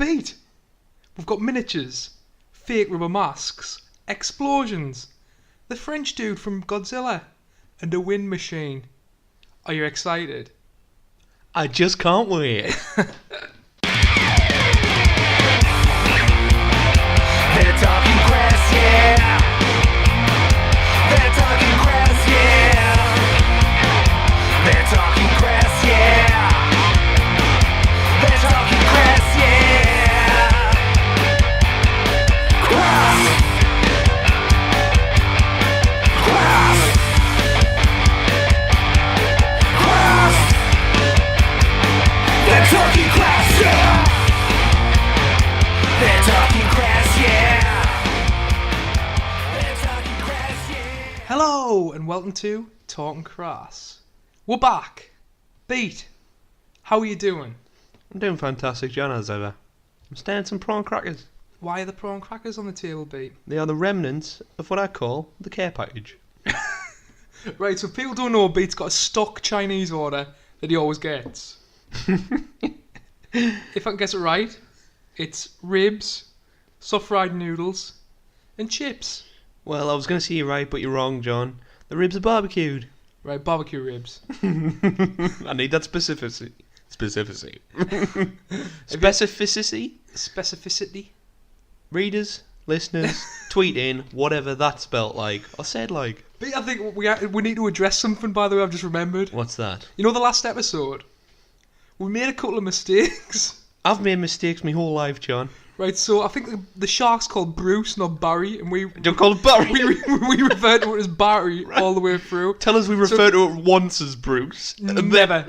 Pete, we've got miniatures, fake rubber masks, explosions, the French dude from Godzilla, and a wind machine. Are you excited? I just can't wait. They're talking Crass, yeah. They're talking Crass, yeah. They're talking Crass, yeah. They're talking Crass, yeah. Crass. Crass. Crass. They're talking Crass, yeah. They're talking Crass, yeah. They're talking Crass, yeah. Hello and welcome to Talking Crass. We're back. Pete, how are you doing? I'm doing fantastic, John, as ever. I'm staying some prawn crackers. Why are the prawn crackers on the table, Pete? They are the remnants of what I call the care package. Right, so people don't know Pete's got a stock Chinese order that he always gets. If I can guess it right, it's ribs, soft fried noodles, and chips. Well, I was going to say you're right, but you're wrong, John. The ribs are barbecued. Right, barbecue ribs. I need that specificity. Specificity? Specificity. Readers, listeners, tweet in whatever that's spelt like. Or said like. Pete, I think we need to address something, by the way, I've just remembered. What's that? You know the last episode? We made a couple of mistakes. I've made mistakes my whole life, John. Right, so I think the shark's called Bruce, not Barry, and we Don't call it Barry. we refer to it as Barry all the way through. Tell us we refer to it once as Bruce. And Never.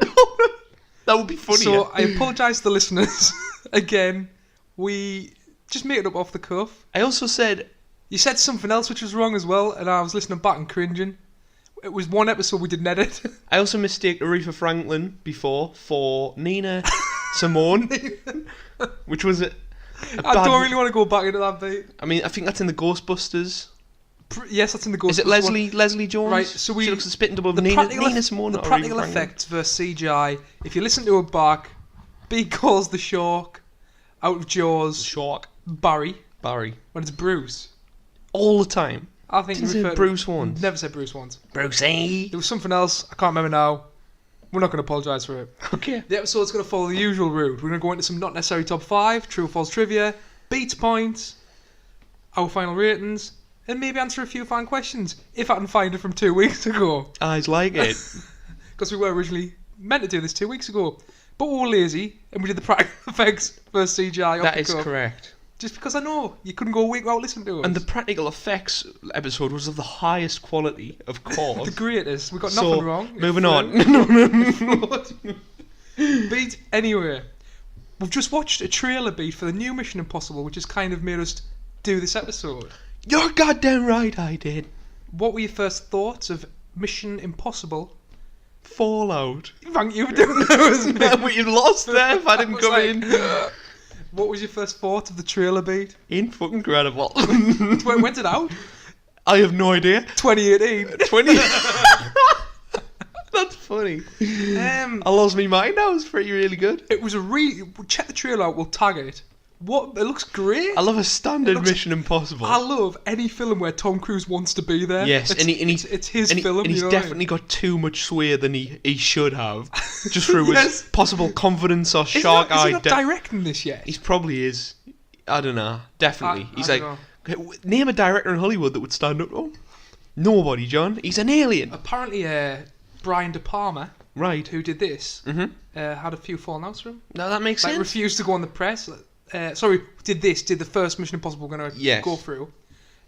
That would be funny. So I apologise to the listeners. Again, we just made it up off the cuff. I also said... You said something else which was wrong as well, and I was listening back and cringing. It was one episode we didn't edit. I also mistaked Aretha Franklin before for Nina Simone, which was a I don't really want to go back into that bit. I mean, I think that's in the Ghostbusters. Yes, that's in the Ghostbusters. Is it Leslie Jones? Right, so she looks a spitting double of the Nina Simone. The or practical Aretha Franklin. effects versus CGI. If you listen to it back, B calls the shark out of Jaws Shark. Barry Barry. when it's Bruce. All the time. I think Didn't you say referred Bruce once. Never said Bruce once. Brucey. There was something else. I can't remember now. We're not going to apologise for it. Okay. The episode's going to follow the usual route. We're going to go into some not necessary top 5, true or false trivia, beats points, our final ratings, and maybe answer a few fan questions if I can find it from 2 weeks ago. I like it. Because we were originally meant to do this 2 weeks ago, but we were lazy and we did the practical effects versus CGI. That is correct. Just because I know you couldn't go a week without listening to us. And the practical effects episode was of the highest quality, of course. The greatest. We got So, nothing wrong. moving on. Beat, anyway, we've just watched a trailer, Beat, for the new Mission Impossible, which has kind of made us do this episode. You're goddamn right, I did. What were your first thoughts of Mission Impossible? Fallout. Thank you for doing that. But you lost there if I didn't come in. What was your first thought of the trailer, Beat? In fucking incredible. When's it out? I have no idea. 2018. 20. That's funny. I lost my mind. That was pretty really good. It was check the trailer out. We'll tag it. It looks great. I love a standard Mission Impossible. I love any film where Tom Cruise wants to be there. Yes, it's his film. And he's definitely got too much sway than he should have, just through his possible confidence or shark eye. Is he not directing this yet? He probably is. I don't know. Definitely. He's I like, name a director in Hollywood that would stand up to him. Nobody, John. He's an alien. Apparently, Brian De Palma, Right. who did this, had a few falling outs from him. No, that makes Like sense. refused to go on the press. Did the first Mission Impossible we're going to go through.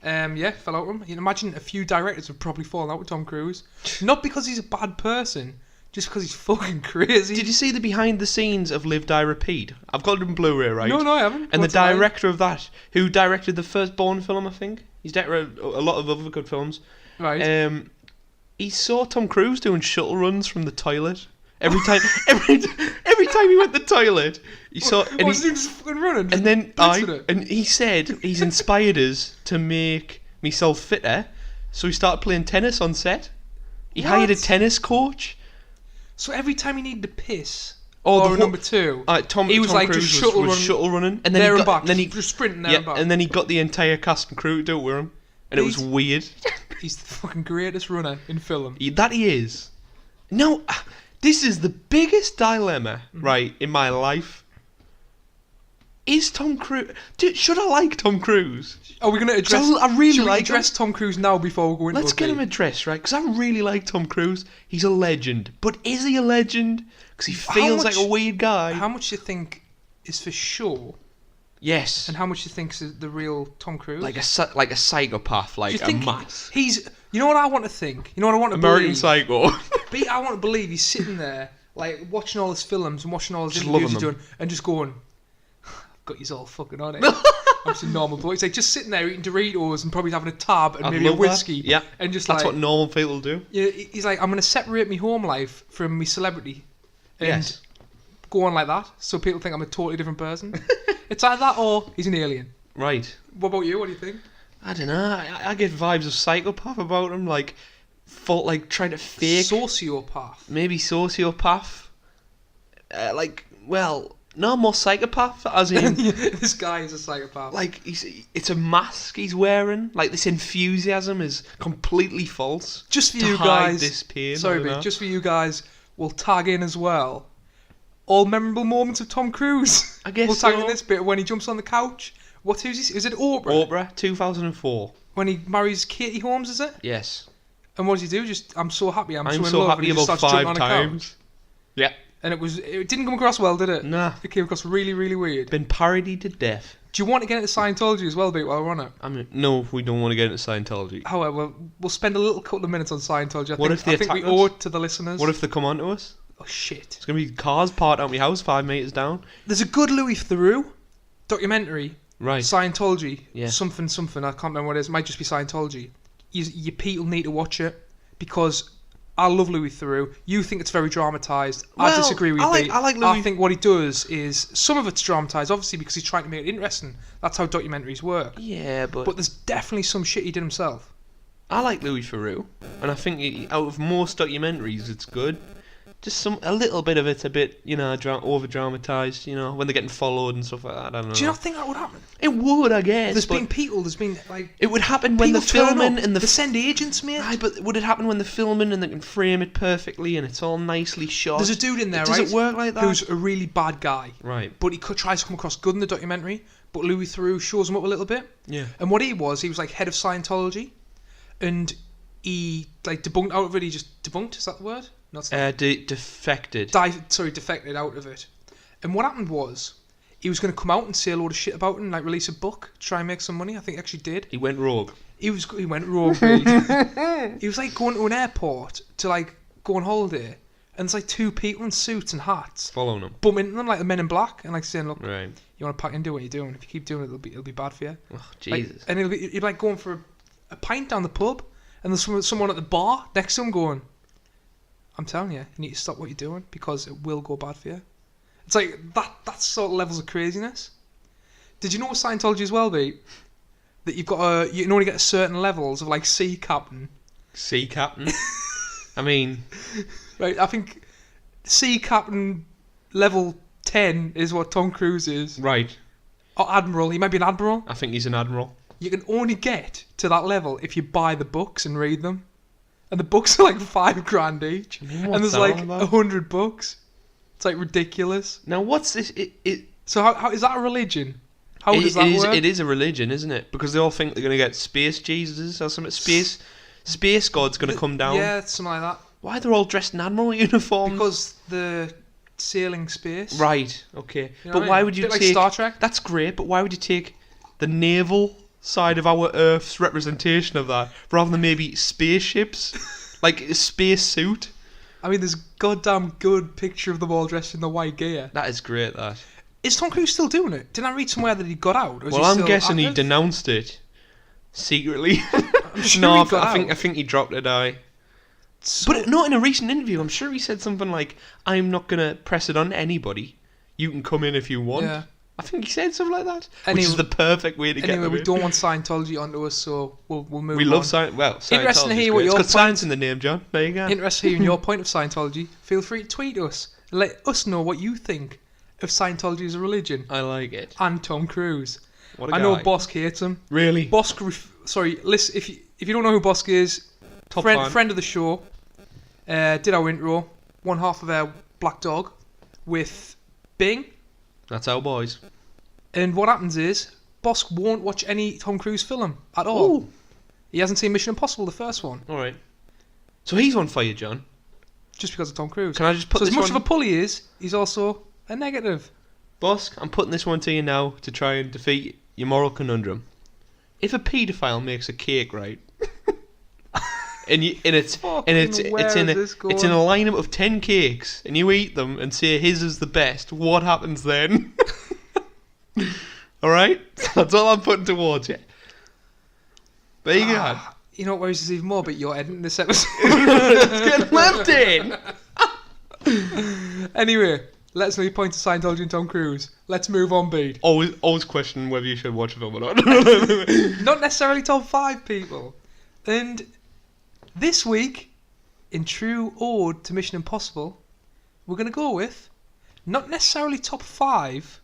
Fell out with him. You can imagine a few directors have probably fallen out with Tom Cruise. Not because he's a bad person, just because he's fucking crazy. Did you see the behind the scenes of Live, Die, Repeat? I've got it in Blu-ray, right? No, I haven't. And What's the it like? director of that, who directed the first Bourne film, I think, he's directed a lot of other good films. Right. He saw Tom Cruise doing shuttle runs from the toilet. Every time he went to the toilet, he saw. He just fucking running. And then and he said he's inspired us to make myself fitter, so he started playing tennis on set. He hired a tennis coach. So every time he needed to piss or number 2, Tom was like Cruise just was shuttle running, and then there he and got, back, and then he just sprinting there and back. and then he got the entire cast and crew to do it with him, and it was weird. He's the fucking greatest runner in film. He is. No, this is the biggest dilemma, right, in my life. Is Tom Cruise... Dude, should I like Tom Cruise? Are we going to address... I really should we like address Tom Cruise now before we go into Let's get him addressed, right? Because I really like Tom Cruise. He's a legend. But is he a legend? Because he feels like a weird guy. How much do you think is for sure? Yes. And how much do you think is the real Tom Cruise? Like a psychopath, like a mass. He's... You know what I want to think? You know what I want to American believe? Psycho. I want to believe he's sitting there, like, watching all his films and watching all his Just interviews loving he's doing, and just going... Got you all fucking on it. I'm just a normal bloke. He's like just sitting there eating Doritos and probably having a tab and maybe a whiskey. That. Yeah, and just that's like, what normal people do. Yeah, he's like, I'm going to separate my home life from my celebrity, and yes. go on like that, so people think I'm a totally different person. It's like that, or he's an alien. Right. What about you? What do you think? I don't know. I get vibes of psychopath about him, like trying to fake. Sociopath. Maybe sociopath. No, more psychopath, as in... This guy is a psychopath. Like, it's a mask he's wearing. Like, this enthusiasm is completely false. Just for you guys... this pain. Sorry, mate. Just for you guys, we'll tag in as well. All memorable moments of Tom Cruise. I guess we'll tag in this bit when he jumps on the couch. Who's he? Is it Oprah? Oprah, 2004. When he marries Katie Holmes, is it? Yes. And what does he do? Just, I'm so happy. I'm so in so love. happy and he about just starts jumping 5 on a times. couch. Yeah. And it didn't come across well, did it? Nah. It came across really, really weird. Been parodied to death. Do you want to get into Scientology as well, Pete, while we're on it? I mean, no, we don't want to get into Scientology. However, we'll spend a little couple of minutes on Scientology. What if they I think we attack owe us? it to the listeners. What if they come on to us? Oh, shit. It's going to be cars parked out my house 5 metres down. There's a good Louis Theroux documentary. Right. Scientology. Yeah. Something. I can't remember what it is. It might just be Scientology. You people need to watch it because... I love Louis Theroux. You think it's very dramatised. I disagree with you. I like Louis. I think what he does is some of it's dramatised, obviously, because he's trying to make it interesting. That's how documentaries work. Yeah, but there's definitely some shit he did himself. I like Louis Theroux, and I think out of most documentaries, it's good. Just a little bit of it's a bit, over dramatised. When they're getting followed and stuff like that. I don't know. Do you not think that would happen? It would, I guess. There's been like. It would happen when they're filming and they send agents, mate. Aye, but would it happen when they're filming and they can frame it perfectly and it's all nicely shot? There's a dude in there, Does it work like that? Who's a really bad guy. Right. But he tries to come across good in the documentary. But Louis Theroux shows him up a little bit. Yeah. And what he was like head of Scientology, and he like debunked out of it. He just debunked. Is that the word? Defected. Defected out of it. And what happened was, he was going to come out and say a load of shit about it and like release a book, try and make some money. I think he actually did. He went rogue. He went rogue. Mate. He was like going to an airport to like go on holiday, and there's like 2 people in suits and hats following him, bumping into them like the Men in Black, and like saying, "Look, right, you want to pack and do what you're doing. If you keep doing it, it'll be bad for you." Oh Jesus! Like, and he'll be like going for a pint down the pub, and there's someone at the bar next to him going, I'm telling you need to stop what you're doing because it will go bad for you. It's like that sort of levels of craziness. Did you know with Scientology as well, Pete, that you can only get certain levels of like sea captain. Sea captain? I mean... Right, I think sea captain level 10 is what Tom Cruise is. Right. Or admiral, he might be an admiral. I think he's an admiral. You can only get to that level if you buy the books and read them. And the books are like $5,000 each. And there's like 100 books. It's like ridiculous. Now what's this? So how is that a religion? How does that work? It is a religion, isn't it? Because they all think they're going to get space Jesus or something. Space God's going to come down. Yeah, something like that. Why are they all dressed in admiral uniforms? Because the sailing space. Right, okay. You know but why would you take... like Star Trek? That's great, but why would you take the naval side of our Earth's representation of that rather than maybe spaceships? Like a space suit? I mean, there's a goddamn good picture of them all dressed in the white gear. That is great, that. Is Tom Cruise still doing it? Didn't I read somewhere that he got out? Well, I'm guessing he denounced it secretly. I'm sure no, I think he dropped it. So, but not in a recent interview. I'm sure he said something like, "I'm not gonna press it on anybody. You can come in if you want." Yeah. I think he said something like that, anyway, which is the perfect way to get them we in. don't want Scientology onto us, so we'll move on. We love Scientology. Well, interesting to hear what your it's got science in the name, John. There you go. Interesting to hear your point of Scientology. Feel free to tweet us Let us know what you think of Scientology as a religion I like it. and Tom Cruise. What a I know guy. Bosk hates him. Really? Bosk, listen, if you don't know who Bosk is, Top fan. friend of the show, did our intro, one half of our Black Dog with Bing. That's our boys. And what happens is, Bosk won't watch any Tom Cruise film at all. Ooh. He hasn't seen Mission Impossible, the first one, Alright. So he's on fire, John. just because of Tom Cruise. Can I just put So this as much one... of a pull he is, he's also a negative. Bosk, I'm putting this one to you now to try and defeat your moral conundrum. If a paedophile makes a cake, right, and it's in a lineup of 10 cakes, and you eat them and say his is the best, what happens then? All right, that's all I'm putting towards you. There you go. You know what worries us even more? But you're editing this episode. It's getting left in. Anyway, let's know your point to Scientology and Tom Cruise. Let's move on, Bede. Always question whether you should watch a film or not. Not necessarily top 5 people. And this week, in true ode to Mission Impossible, we're going to go with not necessarily top 5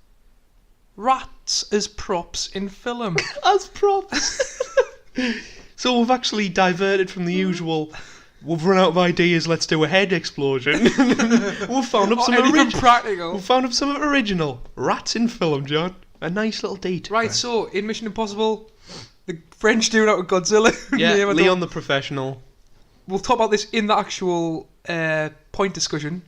rats as props in film. As props. So we've actually diverted from the usual. We've run out of ideas. Let's do a head explosion. We've found up some anything original. practical. We've found up some original rats in film, John. A nice little date. Right, so in Mission Impossible, the French dude out of Godzilla. Yeah, name I don't- Leon the Professional. We'll talk about this in the actual point discussion.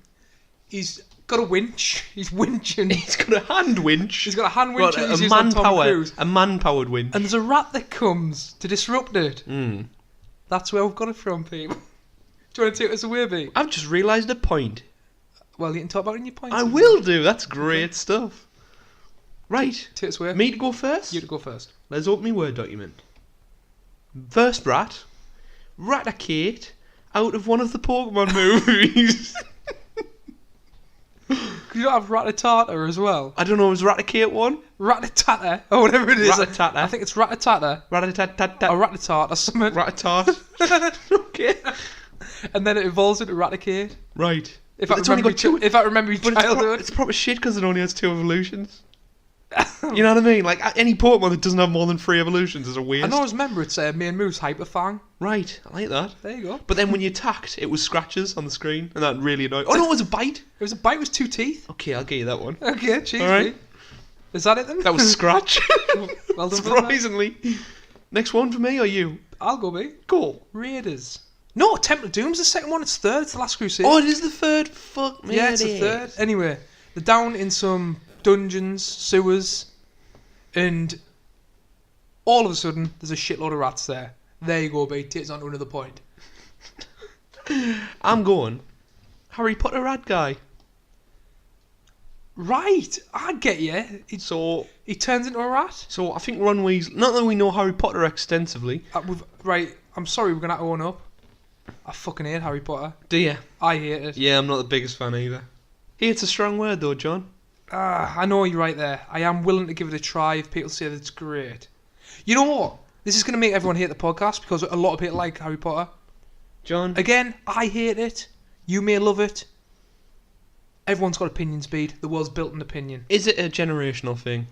He's got a winch. He's winching. He's got a hand winch. He's got a hand winch Got and he's using on Tom Cruise. a man-powered winch. And there's a rat that comes to disrupt it. That's where we've got it from, people. Do you want to take us away, B? I've just realised a point. Well, you can talk about it in your points. I will do. That's great stuff. Right. Take us away. Me to go first? You to go first. Let's open my Word document. First rat. Raticate out of one of the Pokemon movies. Could you not have Ratatata as well? I don't know, was Raticate one? Ratatata, or whatever it is. Ratatata. I think it's Ratatata. Ratatatata. Or Ratatata or something. Ratatat. Okay. And then it evolves into Raticate. Right. If But I it's only remember, got two. if I remember your But childhood. it's proper shit because it only has 2 evolutions. You know what I mean? Like any Pokemon that doesn't have more than 3 evolutions is a waste. I always remember it's main move's Hyper Fang. Right, I like that. There you go. But then when you attacked, it was scratches on the screen, and that really annoyed. Oh no, it was a bite. It was a bite with 2 teeth. Okay, I'll get you that one. Okay, cheers. All right. Mate. Is that it then? That was scratch. Well done, brother. Surprisingly. Next one for me or you? I'll go, B. Go. Raiders. No, Temple of Doom's the second one. It's third. It's the Last Crusade. Oh, it is the third. Fuck me. yeah, it's the third. Anyway, they're down in some dungeons, sewers, and all of a sudden there's a shitload of rats there. There you go, B. Takes on to another point. I'm going Harry Potter rat guy. Right, I get you. So He turns into a rat. I think Ron Weasley. Not that we know Harry Potter extensively. Right, I'm sorry, we're gonna have to own up. I fucking hate Harry Potter. Do you? I hate it. Yeah, I'm not the biggest fan either. It's a strong word though, John. I know you're right there. I am willing to give it a try if people say that it's great. You know what? This is going to make everyone hate the podcast because a lot of people like Harry Potter. John. Again, I hate it. You may love it. Everyone's got opinion, Speed. The world's built on opinion. Is it a generational thing?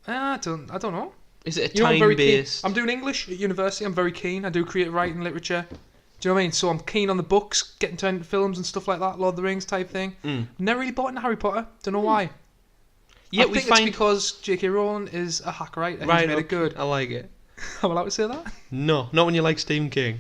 I don't know. Is it a You know, I'm very keen. time-based? I'm doing English at university. I'm very keen. I do creative writing, literature. Do you know what I mean? So I'm keen on the books, getting turned into films and stuff like that, Lord of the Rings type thing. Never really bought into Harry Potter. Don't know why. Yeah, I think it's because J.K. Rowling is a hack writer. Right, He's made okay. it good. I like it. Am I allowed to say that? No, not when you like Stephen King.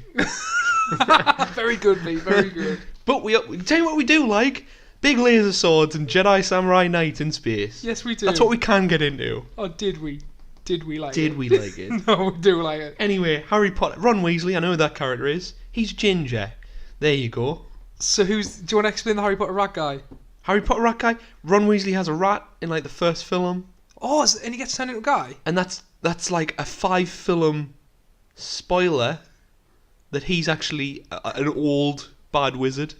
Very good, mate. Very good. But we tell you what we do like: big laser swords and Jedi Samurai knights in space. Yes, we do. That's what we can get into. Oh, did we? Did we like it? Did we like it? No, we do like it. Anyway, Harry Potter. Ron Weasley. I know who that character is. He's ginger. There you go. So do you want to explain the Harry Potter rat guy? Harry Potter rat guy. Ron Weasley has a rat in like the first film, Oh, and he gets turned into a guy? and that's like a 5-film spoiler that he's actually an old bad wizard.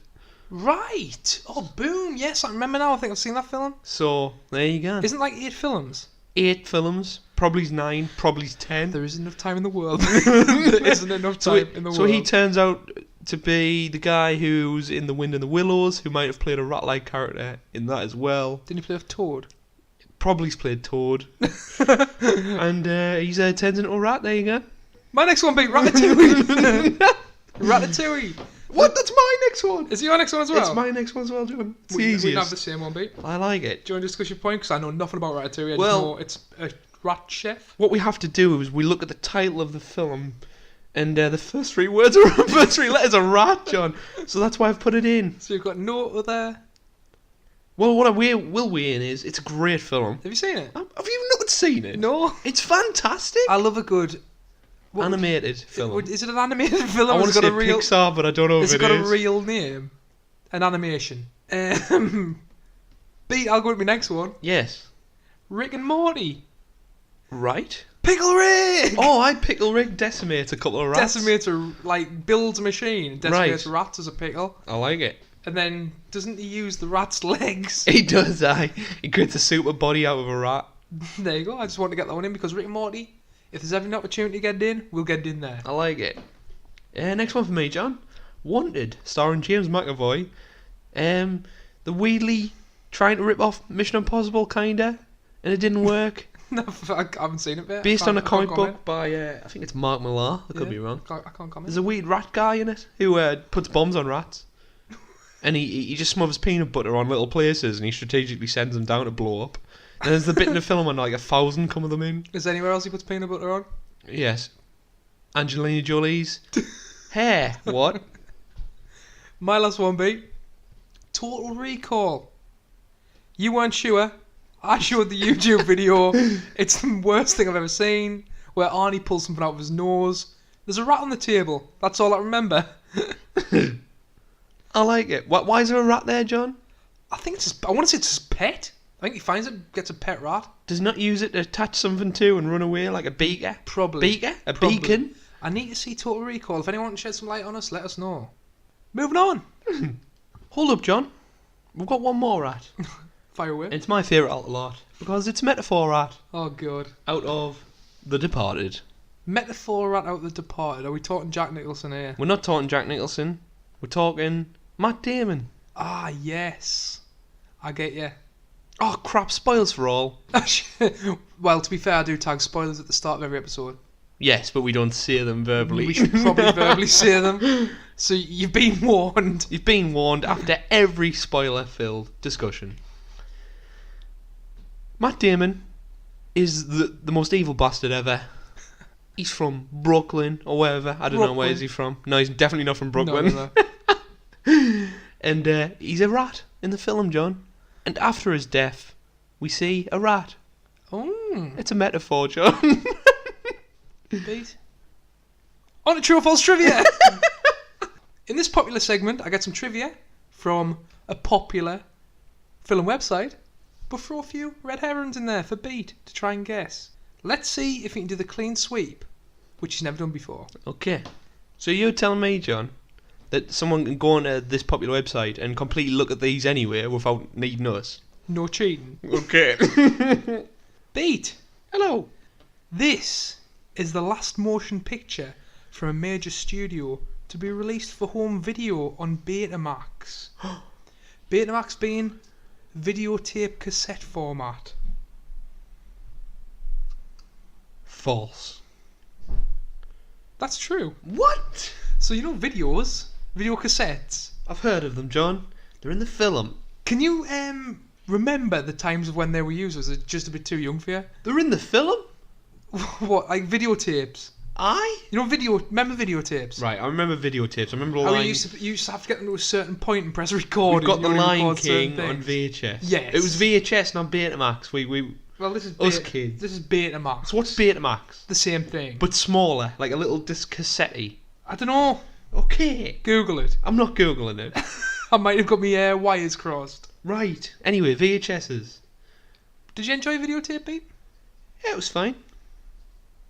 Right. Oh, boom. Yes, I remember now. I think I've seen that film. So there you go. Isn't it like 8 films? 8 films. Probably 9. Probably 10. There isn't enough time in the world. There isn't enough time in the world. So he turns out to be the guy who's in The Wind and the Willows, who might have played a rat-like character in that as well. Didn't he play with Toad? Probably he's played Toad. And he's turns into a rat. There you go. My next one beat Ratatouille. Ratatouille. What? That's my next one. Is it your next one as well? It's my next one as well, John. It's the We easiest. have the same one, beat. I like it. Do you want to discuss your point? Because I know nothing about Ratatouille. I Well- just know it's a rat chef. What we have to do is we look at the title of the film, and the first three words are first three letters are rat, John. So that's why I've put it in. So you've got no other... Well, what I will weigh in is it's a great film. Have you seen it? Have you not seen it? No. It's fantastic. I love a good... What- Animated film. Is it an animated film? I or want has to it say got a real... Pixar, but I don't know if Has it it got is. a real name? An animation. Beat, I'll go with my next one. Yes. Rick and Morty. Right. Pickle Rick! Oh, I Pickle Rick decimates a couple of rats. Decimator, like, builds a machine. Decimates Right. rats as a pickle. I like it. And then, doesn't he use the rat's legs? He does, He creates a super body out of a rat. There you go. I just want to get that one in because Rick and Morty, if there's ever an opportunity to get it in, we'll get it in there. I like it. Next one for me, John. Wanted, starring James McAvoy. The Wheatley trying to rip off Mission Impossible, kinda, and it didn't work. No, I haven't seen it yet. Based on a comic comment. book by, I think it's Mark Millar. I could be wrong. I can't comment. There's a weird rat guy in it who puts bombs on rats. And he just smothers peanut butter on little places and he strategically sends them down to blow up. And there's the bit in the film when like 1,000 come of them in. Is there anywhere else he puts peanut butter on? Yes. Angelina Jolie's hair. What? My last one, beat. Total Recall. You weren't sure. I showed the YouTube video. It's the worst thing I've ever seen. Where Arnie pulls something out of his nose. There's a rat on the table. That's all I remember. I like it. Why is there a rat there, John? I think it's I want to say it's his pet. I think he finds it, gets a pet rat. Does not use it to attach something to and run away like a beaker? Probably. Beaker? A Probably. beacon? I need to see Total Recall. If anyone can shed some light on us, let us know. Moving on. Hold up, John. We've got one more rat. Fire away. It's my favourite out of the lot because it's a metaphor rat Oh, God. out of The Departed. Metaphor rat out The Departed. Are we talking Jack Nicholson here? We're not talking Jack Nicholson. We're talking Matt Damon. Ah, yes. I get you. Oh, crap. Spoils for all. Well, to be fair, I do tag spoilers at the start of every episode. Yes, but we don't say them verbally. We should probably verbally say them. So you've been warned. You've been warned after every spoiler-filled discussion. Matt Damon is the most evil bastard ever. He's from Brooklyn or wherever. I don't know where is he from. No, he's definitely not from Brooklyn. No. And he's a rat in the film, John. And after his death, we see a rat. Oh. It's a metaphor, John. Beat. On to True or False Trivia. In this popular segment, I get some trivia from a popular film website, but throw a few red herrings in there for Beat to try and guess. Let's see if he can do the clean sweep, which he's never done before. Okay. So you're telling me, John, that someone can go onto this popular website and completely look at these anyway without needing us? No cheating. Okay. Beat. Hello. This is the last motion picture from a major studio to be released for home video on Betamax. Betamax being videotape cassette format. False. That's true. What? So you know videos, video cassettes. I've heard of them, John. They're in the film. Can you remember the times of when they were used? Was it just a bit too young for you? They're in the film? What, like videotapes? You know remember videotapes? Right, I remember videotapes. I remember the How line. you used to have to get them to a certain point and press record. We've got and the you only Lion record certain King on things. VHS. Yes. It was VHS, not Betamax. Well, this is Us kids. This is Betamax. So what's Betamax? The same thing. But smaller, like a little disc cassette. I don't know. Okay. Google it. I'm not Googling it. I might have got my wires crossed. Right. Anyway, VHSs. Did you enjoy videotape, Pete? Yeah, it was fine.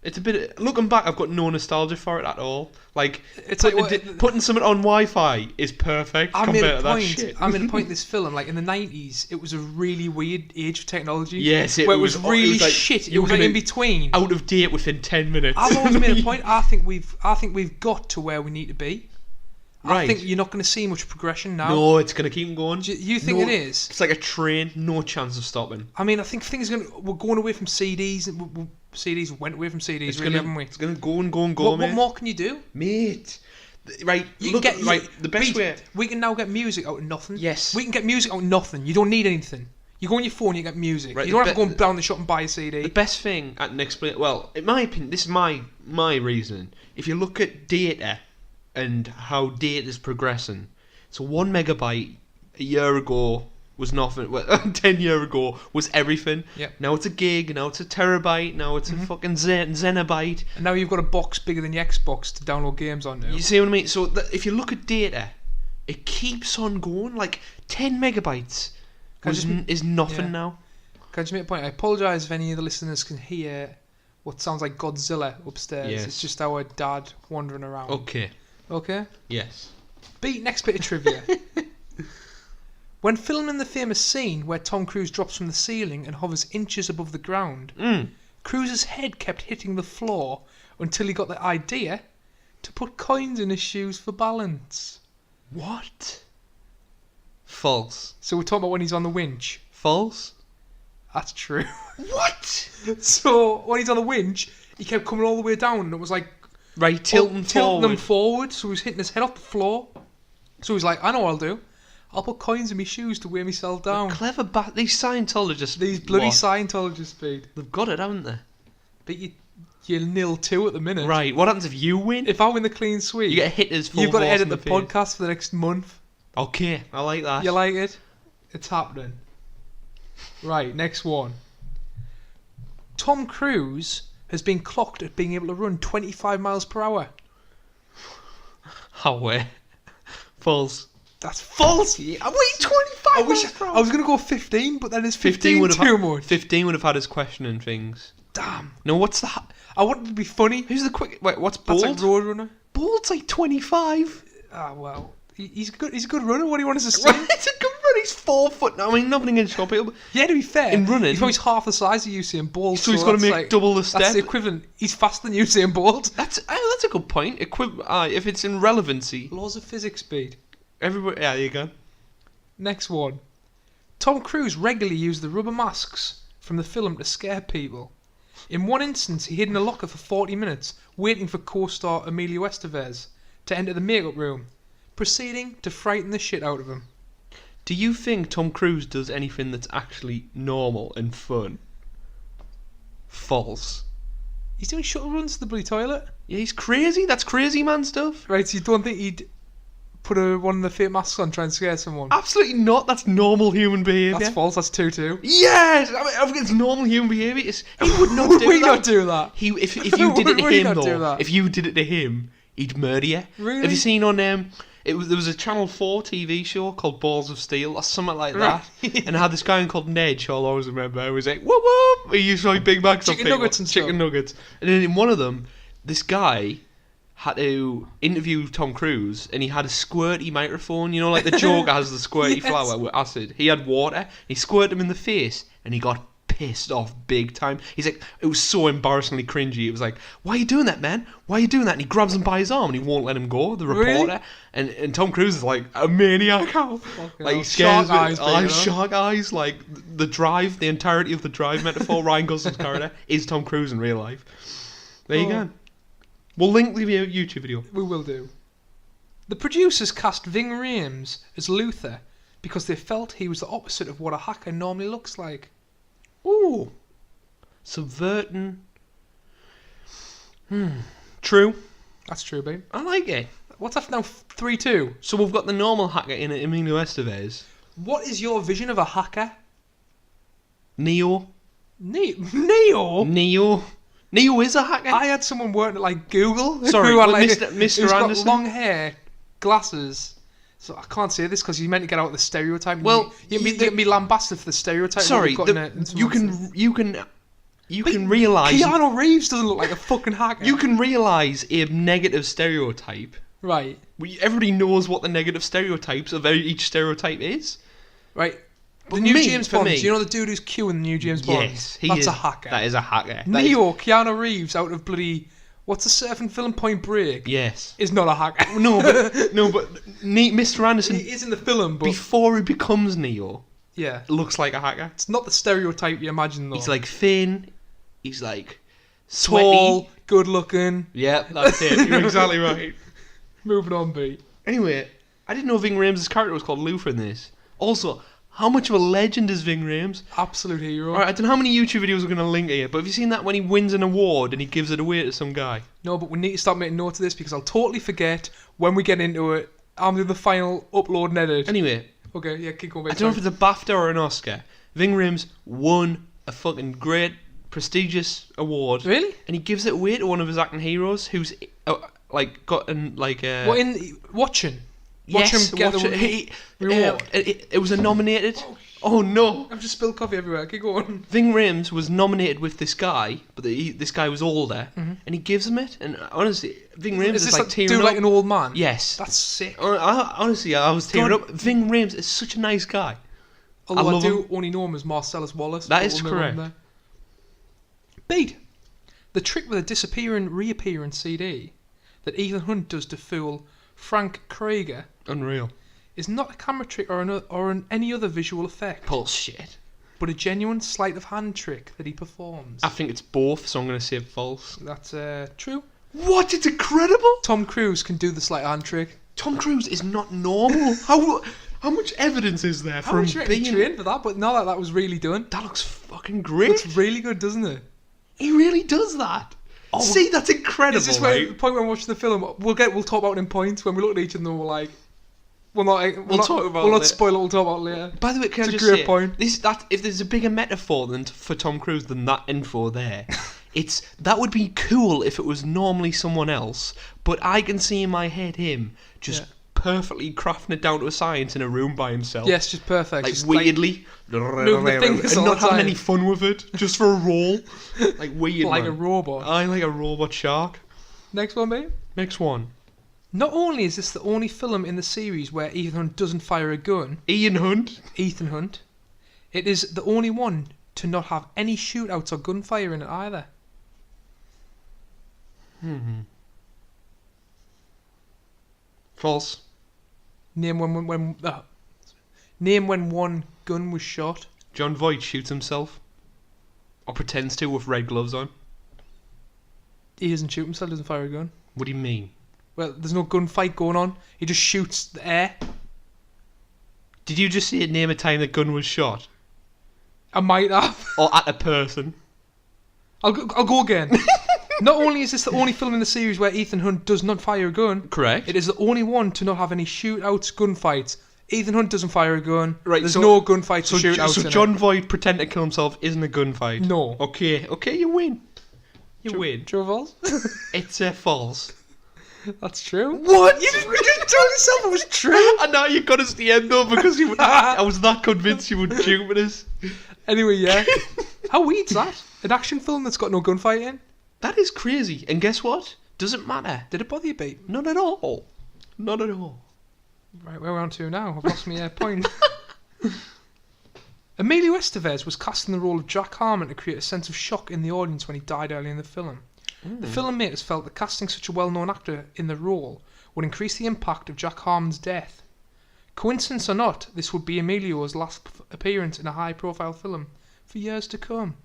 It's a bit. Looking back, I've got no nostalgia for it at all. Like, It's like putting something on Wi-Fi is perfect I compared made a to that point. shit. I made a point in this film. Like in the 90s, it was a really weird age of technology. Yes, where it was really like, shit. It you was were like in gonna- between. Out of date within 10 minutes. I've always made a point. I think we've got to where we need to be. Right. I think you're not going to see much progression now. No, it's going to keep going. Do you think it is? It's like a train, no chance of stopping. I mean, I think we're going away from CDs. CDs went away from CDs, haven't we? It's going to go and go and go, What more can you do? Mate. Right, the best way... We can now get music out of nothing. Yes. We can get music out of nothing. You don't need anything. You go on your phone, you get music. Right, you don't have to go down the shop and buy a CD. The best thing I can explain... Well, in my opinion, this is my reasoning. If you look at data and how data is progressing, so 1 megabyte a year ago was nothing. Well, 10 years ago was everything. Yep. Now it's a gig, now it's a terabyte, now it's a fucking zettabyte. And now you've got a box bigger than your Xbox to download games on now. You see what I mean? So if you look at data, it keeps on going. Like 10 megabytes is nothing now. Can I just make a point? I apologise if any of the listeners can hear what sounds like Godzilla upstairs. Yes. It's just our dad wandering around. Okay? Yes. Next bit of trivia. When filming the famous scene where Tom Cruise drops from the ceiling and hovers inches above the ground, Cruise's head kept hitting the floor until he got the idea to put coins in his shoes for balance. What? False. So we're talking about when he's on the winch. False? That's true. What? So when he's on the winch, he kept coming all the way down, and it was like tilting them forward. So he was hitting his head off the floor. So he's like, I know what I'll do. I'll put coins in my shoes to weigh myself down. Clever these Scientologists. These bloody Scientologists, speed. They've got it, haven't they? But you're 0-2 at the minute. Right. What happens if you win? If I win the clean sweep, you get hit as full. You've got to force edit in the face. podcast for the next month. Okay, I like that. You like it? It's happening. Right, next one. Tom Cruise has been clocked at being able to run 25 miles per hour. How? False. That's false. Wait, 25 miles per hour? I was going to go 15, but then it's 15 would too much. 15 would have had us questioning things. Damn. No, what's that? I wanted to be funny. Who's the quick... Wait, what's Bolt? That's like Roadrunner. Bolt's like 25. Ah, well. He's a good runner. What do you want us to say? It's a good run. He's 4 foot. I mean, nothing against short people. Yeah, to be fair, in running, he's probably half the size of Usain Bolt. So he's got to make like, double the step. That's the equivalent. He's faster than Usain Bolt. That's a good point. If it's in relevancy, laws of physics, speed. Everybody, yeah, there you go. Next one. Tom Cruise regularly used the rubber masks from the film to scare people. In one instance, he hid in a locker for 40 minutes, waiting for co-star Emilio Estevez to enter the makeup room, proceeding to frighten the shit out of him. Do you think Tom Cruise does anything that's actually normal and fun? False. He's doing shuttle runs to the bloody toilet. Yeah, he's crazy. That's crazy man stuff. Right, so you don't think he'd put one of the fake masks on, try and scare someone? Absolutely not. That's normal human behaviour. That's false. That's 2-2. Yes, I mean, it's normal human behaviour. He would not do that. Would we not do that? If you did it to him do though, that? if you did it to him, he'd murder you. Really? Have you seen on there was a Channel 4 TV show called Balls of Steel or something like that, and it had this guy called Ned, I'll always remember, who was like whoop whoop. He used to like Big Macs, chicken nuggets and chicken nuggets, and then in one of them, this guy had to interview Tom Cruise, and he had a squirty microphone, you know, like the Joker has the squirty Yes. flower with acid. He had water. He squirted him in the face, and he got pissed off big time. He's like, it was so embarrassingly cringy. It was like, why are you doing that, man? Why are you doing that? And he grabs him by his arm, and he won't let him go. The reporter, really? and Tom Cruise is like a maniac. Like he scares shark eyes. Like the entirety of the Drive metaphor. Ryan Gosling's character is Tom Cruise in real life. There you go. We'll link the YouTube video. We will do. The producers cast Ving Rhames as Luther because they felt he was the opposite of what a hacker normally looks like. Ooh. Subverting. True. That's true, babe. I like it. What's after now? 3-2. So we've got the normal hacker in Emilio Estevez. What is your vision of a hacker? Neo. Neo? Neo is a hacker. I had someone working at like Google. Sorry, who had, like, Mr. who's Anderson. got long hair, glasses. So I can't say this because you meant to get out the stereotype. Well, you can be lambasted for the stereotype. Sorry, you can realise. Keanu Reeves doesn't look like a fucking hacker. You can realise a negative stereotype. Right. Everybody knows what the negative stereotypes of each stereotype is. Right. But the new James Bond. Do you know the dude who's queuing the new James Bond? Yes, that's a hacker. That is a hacker. Neo, Keanu Reeves out of bloody What's the surfing film Point Break? Yes. Is not a hacker. No, but Mr. Anderson, He is in the film, but before he becomes Neo, yeah, looks like a hacker. it's not the stereotype you imagine though. He's like thin. He's like sweaty. tall, good looking. Yeah, that's it. You're exactly right. Moving on, B. Anyway, I didn't know Ving Rhames' character was called Luther in this. Also, how much of a legend is Ving Rhames? Absolute hero. Alright, I don't know how many YouTube videos we're going to link here, but have you seen that when he wins an award and he gives it away to some guy? No, but we need to start making note of this because I'll totally forget when we get into it. I'm doing the final upload and edit. Anyway, Okay, yeah, keep going. I don't know if it's a BAFTA or an Oscar. Ving Rhames won a fucking great, prestigious award. Really? And he gives it away to one of his acting heroes who's, gotten, What in watching? Yes, watch him get watch the it. reward. It was a nominated. Oh no! I've just spilled coffee everywhere. Keep going. Ving Rhames was nominated with this guy, but this guy was older, and he gives him it. And honestly, Ving Rhames Is is this like tearing dude up. like an old man? Yes. That's sick. Honestly, I was tearing God. up. Ving Rhames is such a nice guy. Although I love do him. only know him as Marcellus Wallace. That but is we'll move on correct. there. Beat. The trick with a disappearing, reappearing CD that Ethan Hunt does to fool Frank Krieger Unreal. is not a camera trick or any other visual effect, Bullshit. but a genuine sleight of hand trick that he performs. I think it's both, so I'm going to say false. That's true. What? It's incredible. Tom Cruise can do the sleight of hand trick. Tom Cruise is not normal. How much evidence is there How for much him you reckon he being? trained for that? But now that was really done, That looks fucking great. it's really good, doesn't it? He really does that. See, that's incredible. Is this where right? the point when we watch the film? We'll talk about it in points when we look at each other and we're like, we'll talk about we'll not it. spoil it. We'll talk about it later. By the way, can It's I a just great say, point. if there's a bigger metaphor for Tom Cruise than that info there, that would be cool if it was normally someone else, but I can see in my head him just perfectly crafting it down to a science in a room by himself. Yes, just perfect. Like just weirdly, moving the fingers and all not the having time. any fun with it, just for a role. Like weird, like man. a robot. I like a robot shark. Next one, mate. Next one. Not only is this the only film in the series where Ethan Hunt doesn't fire a gun, Ethan Hunt. it is the only one to not have any shootouts or gunfire in it either. False. Name when one gun was shot. John Voight shoots himself. Or pretends to with red gloves on. He doesn't shoot himself, doesn't fire a gun. What do you mean? Well, there's no gunfight going on. He just shoots the air. Did you just see it name a time the gun was shot? I might have. Or at a person? I'll go again. Not only is this the only film in the series where Ethan Hunt does not fire a gun, Correct. it is the only one to not have any shootouts, gunfights. Ethan Hunt doesn't fire a gun. Right, There's so- no gunfights So, or shootouts. so in John it. Voight pretend to kill himself isn't a gunfight? No. Okay, you win. You win. True or false? It's false. That's true. What? You just told yourself it was true. And now you got us to the end though because I was that convinced you would shoot us. Anyway, yeah. How weird's that? An action film that's got no gunfight in? That is crazy. And guess what? Doesn't matter. Did it bother you, Pete? Not at all. Not at all. Right, where we're on to now. I've lost my point. Emilio Estevez was cast in the role of Jack Harmon to create a sense of shock in the audience when he died early in the film. The filmmakers felt that casting such a well-known actor in the role would increase the impact of Jack Harmon's death. Coincidence or not, this would be Emilio's last appearance in a high-profile film for years to come,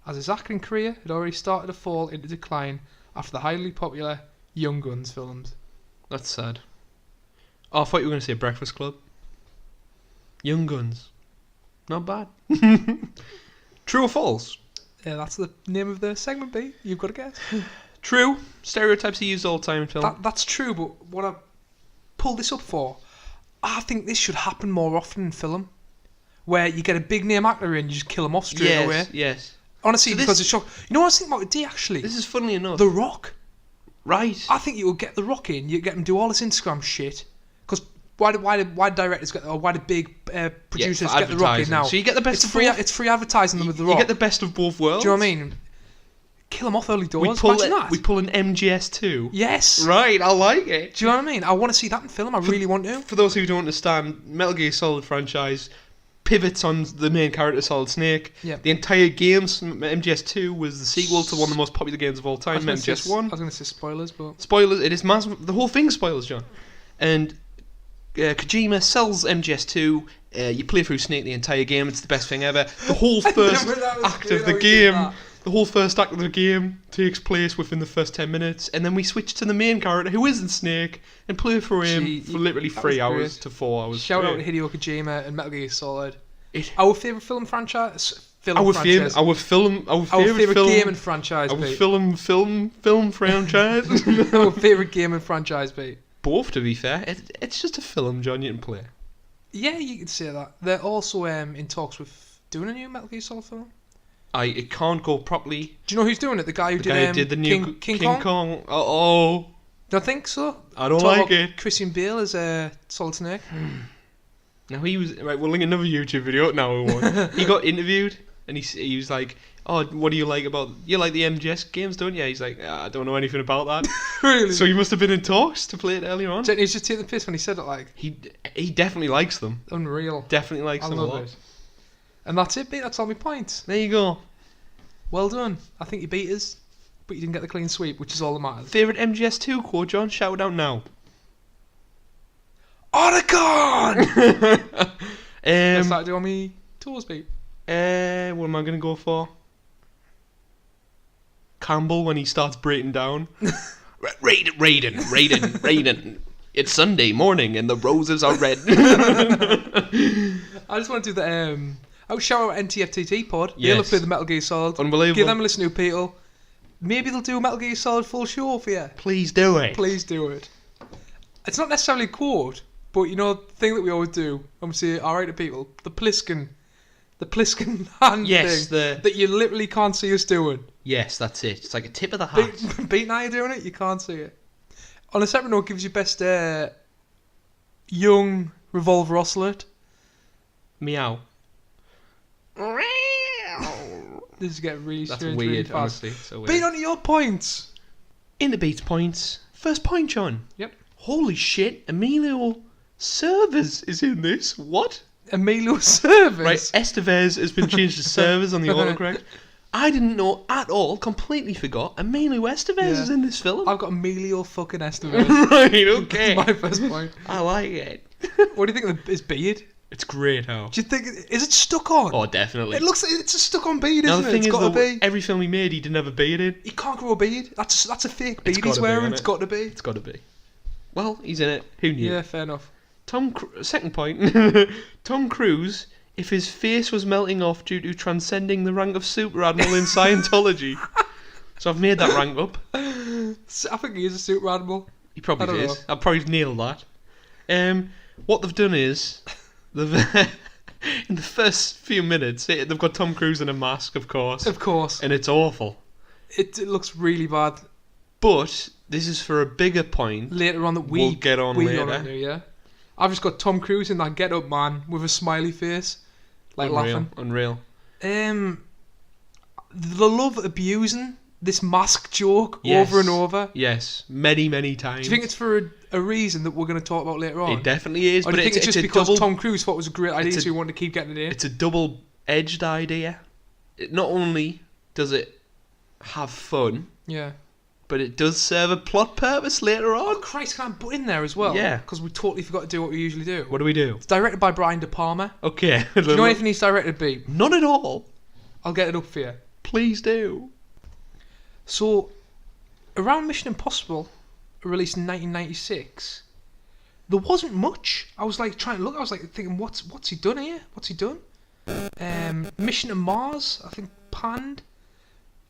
as his acting career had already started to fall into decline after the highly popular Young Guns films. That's sad. Oh, I thought you were going to say Breakfast Club. Young Guns. Not bad. True or false? Yeah, that's the name of the segment, B. You've got to guess. True. Stereotypes are used all the time in film. That's true, but what I pulled this up for, I think this should happen more often in film, where you get a big name actor in, you just kill him off straight away. Yes. Honestly, So because this- it's shock. You know what I was thinking about today, actually? This is funnily enough. The Rock. Right. I think you would get The Rock in, you get him do all this Instagram shit, because why do directors get, or why do big producers for get The Rock in advertising. now? So you get the best it's of free. both. It's free advertising them with The You Rock. get the best of both worlds. Do you know what I mean? Kill him off early We doors. pull Imagine that. We pull an MGS2. Yes. Right, I like it. Do you know what I mean? I want to see that in film. I really want to. For those who don't understand, Metal Gear Solid franchise, pivots on the main character, Solid Snake. Yeah. The entire games, MGS2 was the sequel to one of the most popular games of all time, MGS1. I was going to say spoilers, but... Spoilers, it is massive. The whole thing's spoilers, John. And Kojima sells MGS2. You play through Snake the entire game. It's the best thing ever. The whole first act of the game... The whole first act of the game takes place within the first 10 minutes, and then we switch to the main character, who isn't Snake, and play through him for literally 3 hours to 4 hours. Shout out to Hideo Kojima and Metal Gear Solid. Our favourite film franchise? Our favourite game and franchise, Our film franchise. Our favourite game and franchise, Pete. Both, to be fair. It's just a film, John, you can play. Yeah, you could say that. They're also in talks with doing a new Metal Gear Solid film. It can't go properly. Do you know who's doing it? The guy who did the new King Kong. Oh. Don't think so. I don't like it. Christian Bale as Solid Snake. Now he was right. We'll link another YouTube video. Now he got interviewed and he was like, "Oh, what do you like about the MGS games, don't you?" He's like, "I don't know anything about that." Really? So he must have been in talks to play it earlier on. He's just taking the piss when he said it. Like he definitely likes them. Unreal. Definitely likes them a lot. It. And that's it, Pete. That's all my points. There you go. Well done. I think you beat us, but you didn't get the clean sweep, which is all that matters. Favourite MGS2 quote, John? Shout it out now. Otacon! Let's start doing me tours, Pete. What am I going to go for? Campbell when he starts breaking down. Raiden. It's Sunday morning and the roses are red. I just want to do the shout out NTFTT pod. Yes. They'll play the Metal Gear Solid. Unbelievable. Give them a listen to people. Maybe they'll do a Metal Gear Solid full show for you. Please do it. Please do it. It's not necessarily a quote, but you know the thing that we always do when we say alright to people, the Pliskin hand thing that you literally can't see us doing. Yes, that's it. It's like a tip of the hat. Beat and I are doing it, you can't see it. On a separate note, gives you best young revolver ocelot. Meow. This is getting really That's strange, weird, really fast. honestly. So weird. Beat on to your points. In the beats points. First point, John. Yep. Holy shit, Emilio Servers is in this. What? Emilio Servers? Right, Estevez has been changed to Servers on the autocorrect. I didn't know at all, completely forgot. Emilio Estevez is in this film. I've got Emilio fucking Estevez. Right, okay. That's my first point. I like it. What do you think of his beard? It's great, how? Do you think, is it stuck on? Oh, definitely. It looks like it's a stuck on beard, now, isn't the thing it? It's is, got to be. Every film he made, he didn't have a beard in. He can't grow a beard. That's a fake beard he's wearing. It's got to be. It's got to be. Well, he's in it. Who knew? Yeah, fair enough. Second point. Tom Cruise, if his face was melting off due to transcending the rank of super admiral in Scientology. So I've made that rank up. I think he is a super admiral. He probably is. I'll probably nail that. What they've done is they've in the first few minutes they've got Tom Cruise in a mask, of course. Of course. And it's awful. It looks really bad. But this is for a bigger point. Later on that we'll get on later. Yeah. I've just got Tom Cruise in that get up man with a smiley face. Like laughing. Unreal. The love abusing this mask joke over and over. Yes, many times. Do you think it's for a reason that we're going to talk about later on? It definitely is. Or do you think it's just because Tom Cruise thought it was a great idea, so he wanted to keep getting it in? It's a double-edged idea. Not only does it have fun, but it does serve a plot purpose later on. Oh Christ, can I put in there as well? Yeah. Because we totally forgot to do what we usually do. What do we do? It's directed by Brian De Palma. Okay. Do you know anything he's directed, B? None at all. I'll get it up for you. Please do. So, around Mission Impossible, released in 1996, there wasn't much. I was like trying to look. I was like thinking, what's he done here? What's he done? Mission to Mars, I think, panned.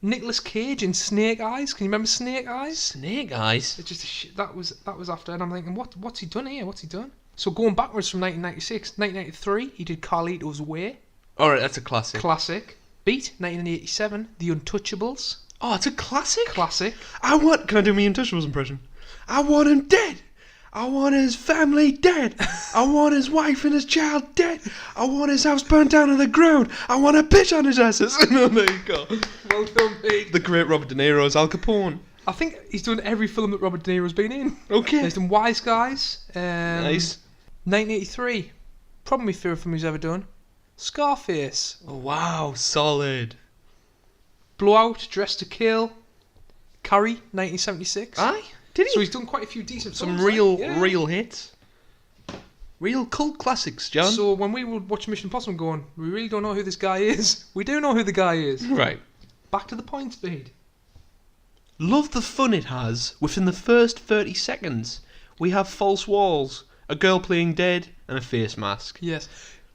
Nicolas Cage in Snake Eyes. Can you remember Snake Eyes? Snake Eyes. It's just that was after, and I'm thinking, what's he done here? What's he done? So going backwards from 1996, 1993, he did Carlito's Way. All right, that's a classic. Classic. Beat 1987, The Untouchables. Oh, it's a classic. Classic. Can I do me Untouchables impression? I want him dead. I want his family dead. I want his wife and his child dead. I want his house burnt down to the ground. I want a bitch on his asses. There you go. Well done, Pete. The great Robert De Niro's Al Capone. I think he's done every film that Robert De Niro's been in. Okay. He's done Wise Guys. Nice. 1983. Probably my favourite film he's ever done. Scarface. Oh, wow, solid. Blowout, Dress to Kill. Carrie, 1976. Aye, did he? So he's done quite a few decent Some films, real hits. Real cult classics, John. So when we were watching Mission Impossible going, we really don't know who this guy is. We do know who the guy is. Right. Back to the point, Speed. Love the fun it has. Within the first 30 seconds, we have false walls, a girl playing dead, and a face mask. Yes.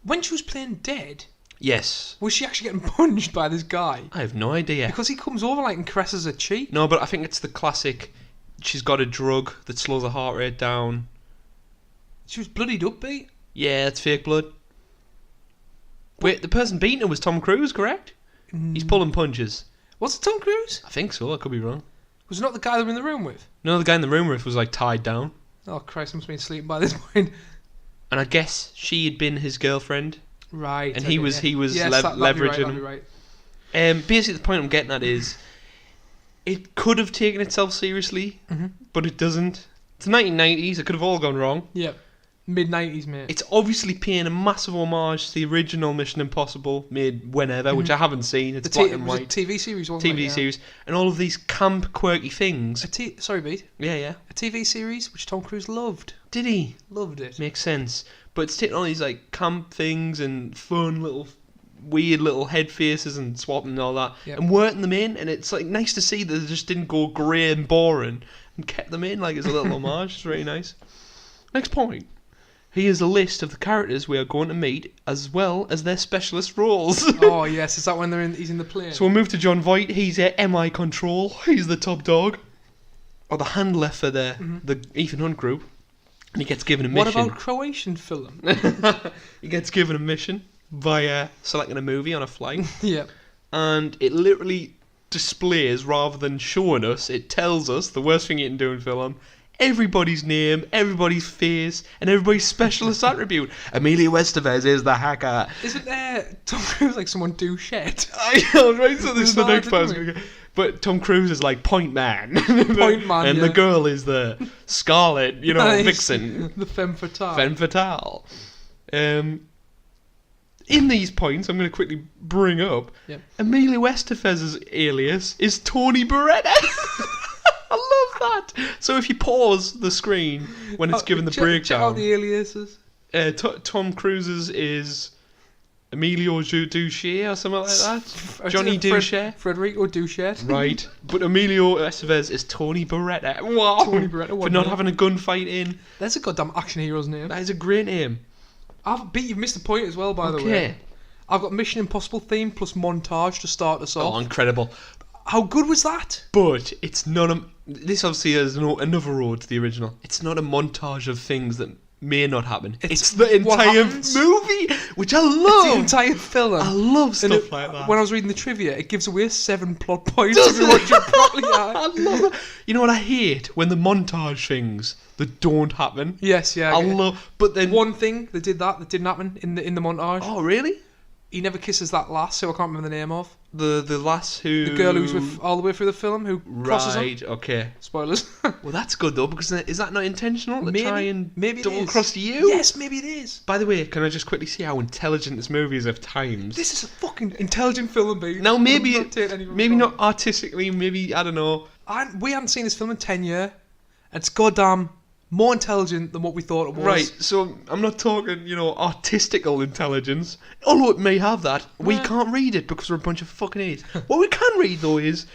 When she was playing dead, Yes. was she actually getting punched by this guy? I have no idea. Because he comes over like and caresses her cheek. No, but I think it's the classic, she's got a drug that slows her heart rate down. She was bloodied up, Pete. Yeah, it's fake blood. Wait, the person beating her was Tom Cruise, correct? He's pulling punches. Was it Tom Cruise? I think so, I could be wrong. Was it not the guy they were in the room with? No, the guy in the room with was like tied down. Oh Christ, I must have been sleeping by this point. And I guess she had been his girlfriend. Right. And he was yes, leveraging him. Right. Basically, the point I'm getting at is, it could have taken itself seriously, but it doesn't. It's the 1990s. It could have all gone wrong. Yeah. Mid-90s, mate. It's obviously paying a massive homage to the original Mission Impossible, made whenever, which I haven't seen. It's black and white. TV series, wasn't it? TV series, and all of these camp, quirky things. Sorry, Pete. Yeah. A TV series which Tom Cruise loved. Did he? Loved it. Makes sense. But it's taking all these like camp things and fun little, weird little head faces and swapping and all that, and working them in. And it's like nice to see that they just didn't go grey and boring and kept them in like as a little homage. It's really nice. Next point. Here's a list of the characters we are going to meet, as well as their specialist roles. Oh yes, is that when he's in the plane? So we'll move to John Voight. He's at MI Control. He's the top dog, or the handler for the Ethan Hunt group, and he gets given a mission. What about Croatian film? He gets given a mission via selecting a movie on a flight. Yeah. And it literally displays, rather than showing us, it tells us the worst thing you can do in film. Everybody's name, everybody's face, and everybody's specialist attribute. Emilio Estevez is the hacker. Isn't there Tom Cruise like someone do shit? I know, right? So this is the next part. But Tom Cruise is like point man. Point man, and the girl is the Scarlet, vixen. The femme fatale. Femme fatale. In these points, I'm going to quickly bring up Emilio Estevez's alias is Tony Beretta. I love that. So if you pause the screen when it's given the breakdown, check out the aliases. Tom Cruise's is Emilio Duche or something like that. Johnny Duche. Frederico Duche. Right. But Emilio Estevez is Tony Beretta. Wow. Tony Beretta. For not having a gunfight in. That's a goddamn action hero's name. That is a great name. You've missed the point as well, by the way. I've got Mission Impossible theme plus montage to start us off. Oh, incredible. How good was that? But it's not a... This obviously is another road to the original. It's not a montage of things that may not happen. It's the entire movie, which I love. It's the entire film. I love stuff like that. When I was reading the trivia, it gives away 7 plot points if you watch it properly. I love it. You know what I hate? When the montage things that don't happen. Yes, yeah. I love... But then... One thing that didn't happen in the montage. Oh, really? He never kisses that lass, who I can't remember the name of. The lass who... The girl who's with all the way through the film, who crosses him. Right, okay. Spoilers. Well, that's good, though, because is that not intentional? To try and maybe double cross you? Yes, maybe it is. By the way, can I just quickly see how intelligent this movie is of times? This is a fucking intelligent film, baby. Now, maybe not artistically, maybe, I don't know. We haven't seen this film in 10 years. It's goddamn more intelligent than what we thought it was. Right, so I'm not talking, artistical intelligence. Although it may have that, we can't read it because we're a bunch of fucking idiots. What we can read, though, is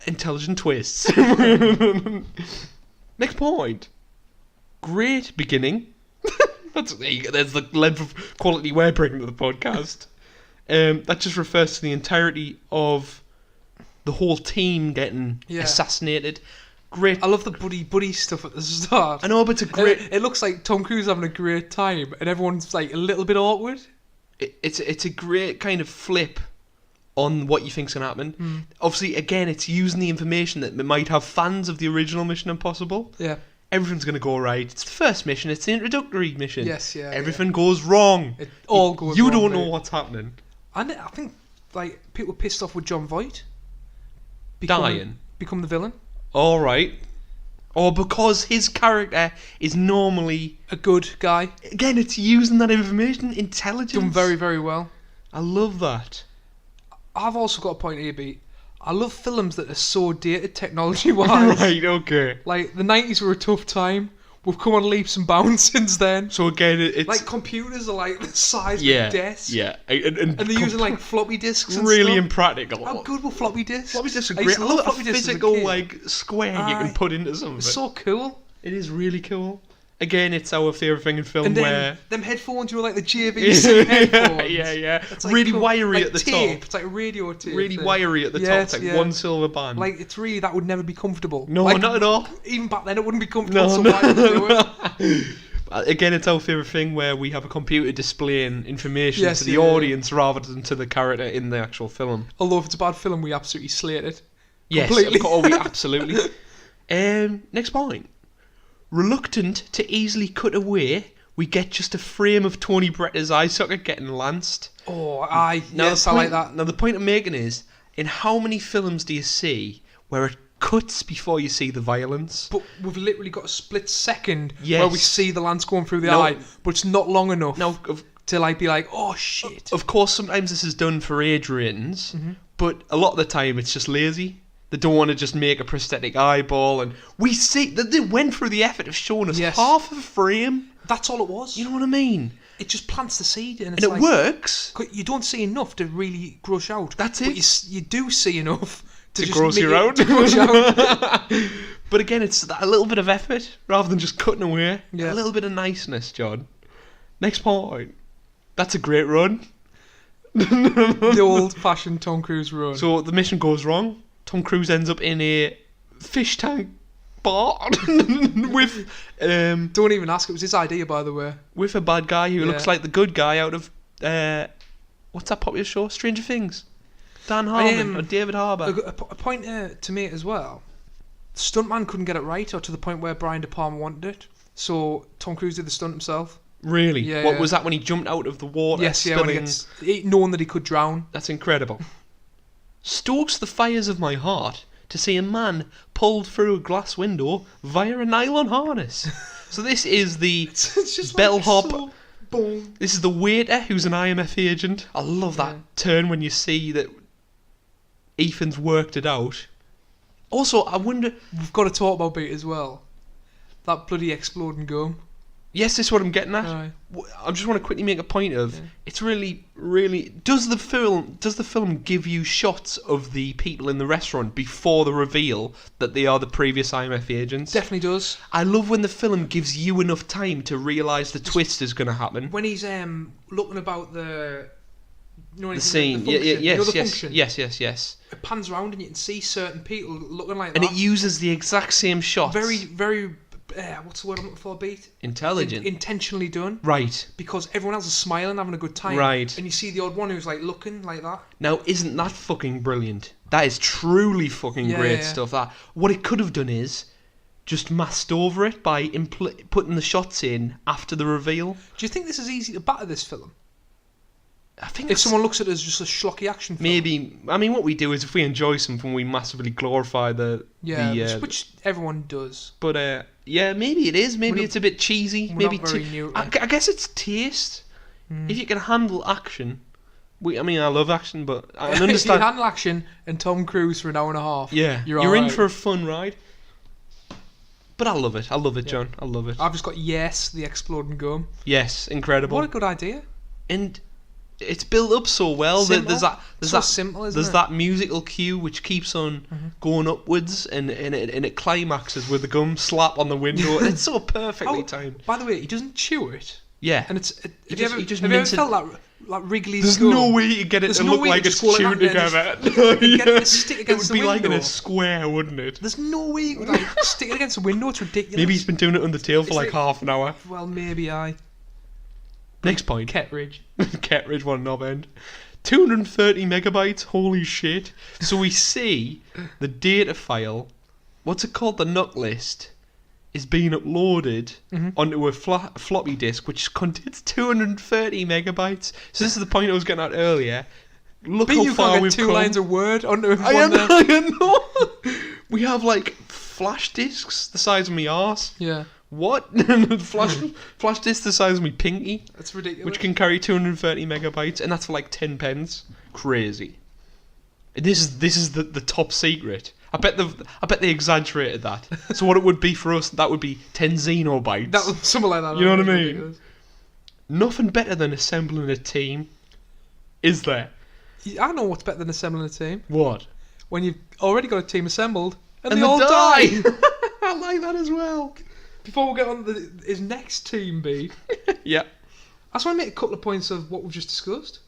intelligent twists. Next point. Great beginning. That's the length of quality we're bringing to the podcast. That just refers to the entirety of the whole team getting assassinated. Great. I love the buddy stuff at the start. I know, but it's a great... It looks like Tom Cruise having a great time, and everyone's like a little bit awkward. It's a great kind of flip on what you think's gonna happen. Obviously, again, it's using the information that might have fans of the original Mission Impossible. Yeah. Everything's gonna go right. It's the first mission. It's the introductory mission. Yes, yeah. Everything goes wrong. It all goes wrong. You don't know what's happening. And I think people were pissed off with John Voight Become the villain. All right. Or because his character is normally a good guy. Again, it's using that information, intelligence. Done very, very well. I love that. I've also got a point here, Beat. I love films that are so dated technology-wise. Right, okay. Like, the 90s were a tough time. We've come on leaps and bounds since then. So again, it's... Like, computers are like the size of a desk. Yeah. And they're using, like, floppy disks and really stuff. impractical. How good were floppy disks? Floppy disks are I great. used to I love love a floppy disks as a physical, kid. like, square you can put into something. It's so cool. It is really cool. Again, it's our favourite thing in film And then where... them headphones, you were like the JVC headphones. Yeah. It's like really cool. wiry like at the tape. top. It's like a radio tape. Really thing. wiry at the top. It's like one silver band. Like, it's really, that would never be comfortable. No, like, not at all. Even back then, it wouldn't be comfortable, so why would you do it? Again, it's our favourite thing where we have a computer displaying information Yes, to the audience rather than to the character in the actual film. Although if it's a bad film, we absolutely slate it. Yes, Completely. we absolutely. Next point. Reluctant to easily cut away, we get just a frame of Tony Bretta's eye socket getting lanced. Oh, aye. Yes, I like that. Now, the point I'm making is, in how many films do you see where it cuts before you see the violence? But we've literally got a split second Yes. where we see the lance going through the eye, but it's not long enough to like be like, oh shit. Of course, sometimes this is done for age ratings, but a lot of the time it's just lazy. They don't want to just make a prosthetic eyeball, and we see that they went through the effort of showing us half of a frame. That's all it was. You know what I mean? It just plants the seed, and, it works. You don't see enough to really grush out. That's but it. You do see enough to just gross make you out. To grush out. But again, it's a little bit of effort rather than just cutting away. Yeah. A little bit of niceness, John. Next point. That's a great run. The old-fashioned Tom Cruise run. So the mission goes wrong. Tom Cruise ends up in a fish tank bar with don't even ask. It was his idea, by the way. With a bad guy who looks like the good guy out of what's that popular show? Stranger Things. Dan Harmon or David Harbour. A point to make as well. Stuntman couldn't get it right, or to the point where Brian De Palma wanted it. So Tom Cruise did the stunt himself. Really? Yeah. What was that when he jumped out of the water? Yes, yeah. When knowing that he could drown. That's incredible. Stokes the fires of my heart to see a man pulled through a glass window via a nylon harness. So this is the it's just bellhop. Like boom. This is the waiter who's an IMF agent. I love that turn when you see that Ethan's worked it out. Also, I wonder... We've got to talk about it as well. That bloody exploding gum. Yes, this is what I'm getting at. Aye. I just want to quickly make a point of it's really, really. Does the film give you shots of the people in the restaurant before the reveal that they are the previous IMF agents? Definitely does. I love when the film gives you enough time to realise the twist is going to happen. When he's looking about the scene, function. Yes. It pans around and you can see certain people looking like that. And it uses the exact same shots. Very, very. What's the word I'm looking for, Beat? Intelligent. Intentionally done. Right. Because everyone else is smiling, having a good time. Right. And you see the odd one who's like looking like that. Now, isn't that fucking brilliant? That is truly fucking great stuff. That what it could have done is just masked over it by putting the shots in after the reveal. Do you think this is easy to batter this film? I think if someone looks at it as just a schlocky action film. Maybe. I mean, what we do is if we enjoy something, we massively glorify which everyone does. But maybe it is. Maybe it's a bit cheesy. Maybe I guess it's taste. If you can handle action. I love action, but I understand. If you handle action and Tom Cruise for an hour and a half, you're in for a fun ride. But I love it. I love it, John. I love it. I've just got the exploding gum. Yes, incredible. What a good idea. And it's built up so well that there's that musical cue which keeps on going upwards and it climaxes with the gum slap on the window. It's so perfectly timed. By the way, he doesn't chew it. Yeah. And have you ever felt like Wrigley's There's gum? no way you get it to look like it's chewed together. It would be like in a square, wouldn't it? There's no way you could stick it against a window. It's ridiculous. Maybe he's been doing it on the tail for like half an hour. Well, maybe Next point. Kettridge. Kettridge, one knob end. 230 megabytes, holy shit. So we see the data file, what's it called, the NUC list, is being uploaded onto a floppy disk, which contains 230 megabytes. So this is the point I was getting at earlier. Look how far we've come. Two lines of Word onto one I know. We have like flash discs the size of my arse. Yeah. What? flash disc the size of my pinky. That's ridiculous. Which can carry 230 megabytes, and that's for like 10 pence. Crazy. This is the top secret. I bet they exaggerated that. So what it would be for us, that would be 10 xenobytes. That was something like that. You know what I mean? Nothing better than assembling a team, is there? I know what's better than assembling a team. What? When you've already got a team assembled and And they all die. I like that as well. Before we get on to his next team, B, Yeah. I just want to make a couple of points of what we've just discussed.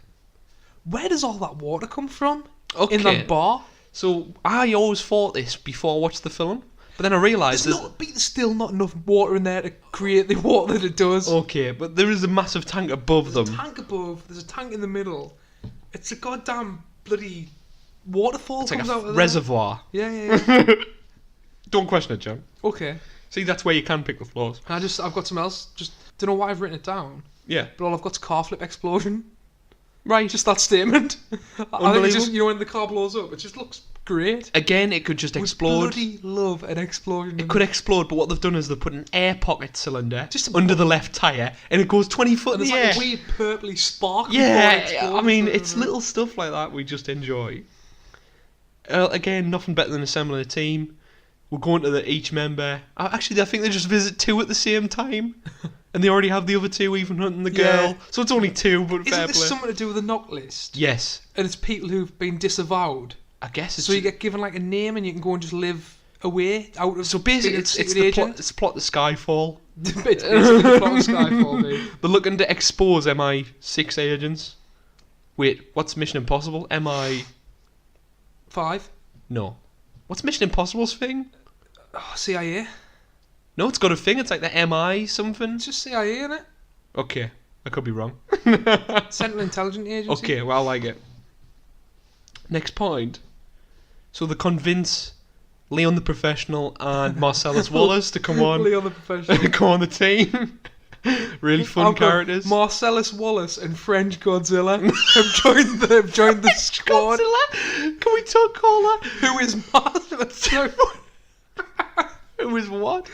Where does all that water come from? Okay. In that bar? So I always thought this before I watched the film, but then I realised There's still not enough water in there to create the water that it does. Okay, but there is a massive tank above There's them. a tank above, there's a tank in the middle. It's a goddamn bloody waterfall It's like comes a out of there. reservoir. Yeah. Don't question it, John. Okay. See, that's where you can pick the flaws. I've got something else. Just don't know why I've written it down. Yeah. But all I've got's car flip explosion. Right. Just that statement. I think it's just, Unbelievable. when the car blows up, it just looks great. Again, it could just We explode. bloody love an explosion. It could explode, but what they've done is they've put an air pocket cylinder Just under the left tyre, and it goes 20 foot and in there's the like air. a weird purpley spark. before it Yeah, explodes. I mean, it's little stuff like that we just enjoy. Again, nothing better than assembling a team. We're going to each member. Actually, I think they just visit 2 at the same time. And they already have the other 2 even hunting the girl. Yeah. So it's only 2, but Isn't fair this play. something to do with the knock list? Yes. And it's people who've been disavowed. I guess it's... So you get given like a name and you can go and just live away out of. So basically, being a it's secret the agent. plot. It's the plot to Skyfall. It's basically the plot of Skyfall, dude. They're looking to expose MI6 agents. Wait, what's Mission Impossible? MI... 5. No. What's Mission Impossible's thing? Oh, CIA. No, it's got a thing. It's like the MI something. It's just CIA, innit? Okay, I could be wrong. Central Intelligence Agency. Okay, well, I like it. Next point. So they convince Leon the Professional and Marcellus Wallace to come on, Leon the Professional. come on the team. Really fun I've got characters. Marcellus Wallace and French Godzilla have joined the squad. Godzilla? Can we talk caller? Who is Marcellus? Who is what?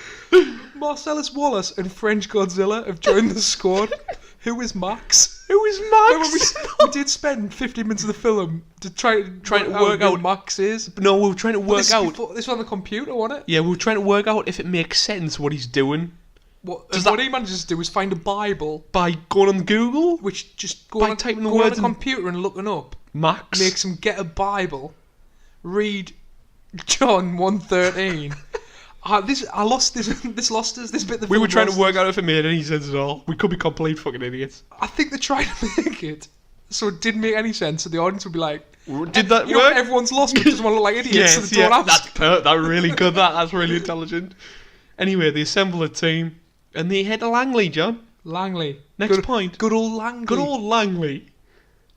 Marcellus Wallace and French Godzilla have joined the squad. Who is Max? Who is Remember Max? we did spend 50 minutes of the film to trying to work who out- Max is. No, we were trying to work This, out. this was on the computer, wasn't it? Yeah, we were trying to work out if it makes sense what he's doing What, Does what that- he manages to do is find a Bible, by going on Google. which just By going on, typing the going on words the in- computer and looking up Max. makes him get a Bible, read John 1:13. I lost this. This lost us. This bit. The We were film trying to lost work us. out if it made any sense at all. We could be complete fucking idiots. I think they tried to make it so it didn't make any sense, so the audience would be like, Did that you know, work? everyone's lost, but doesn't want to look like idiots, so Yes, they don't yeah, ask. that's really good. That's really intelligent. Anyway, they assemble a team and they head to Langley, John. Langley. Next good, point. Good old Langley. Good old Langley.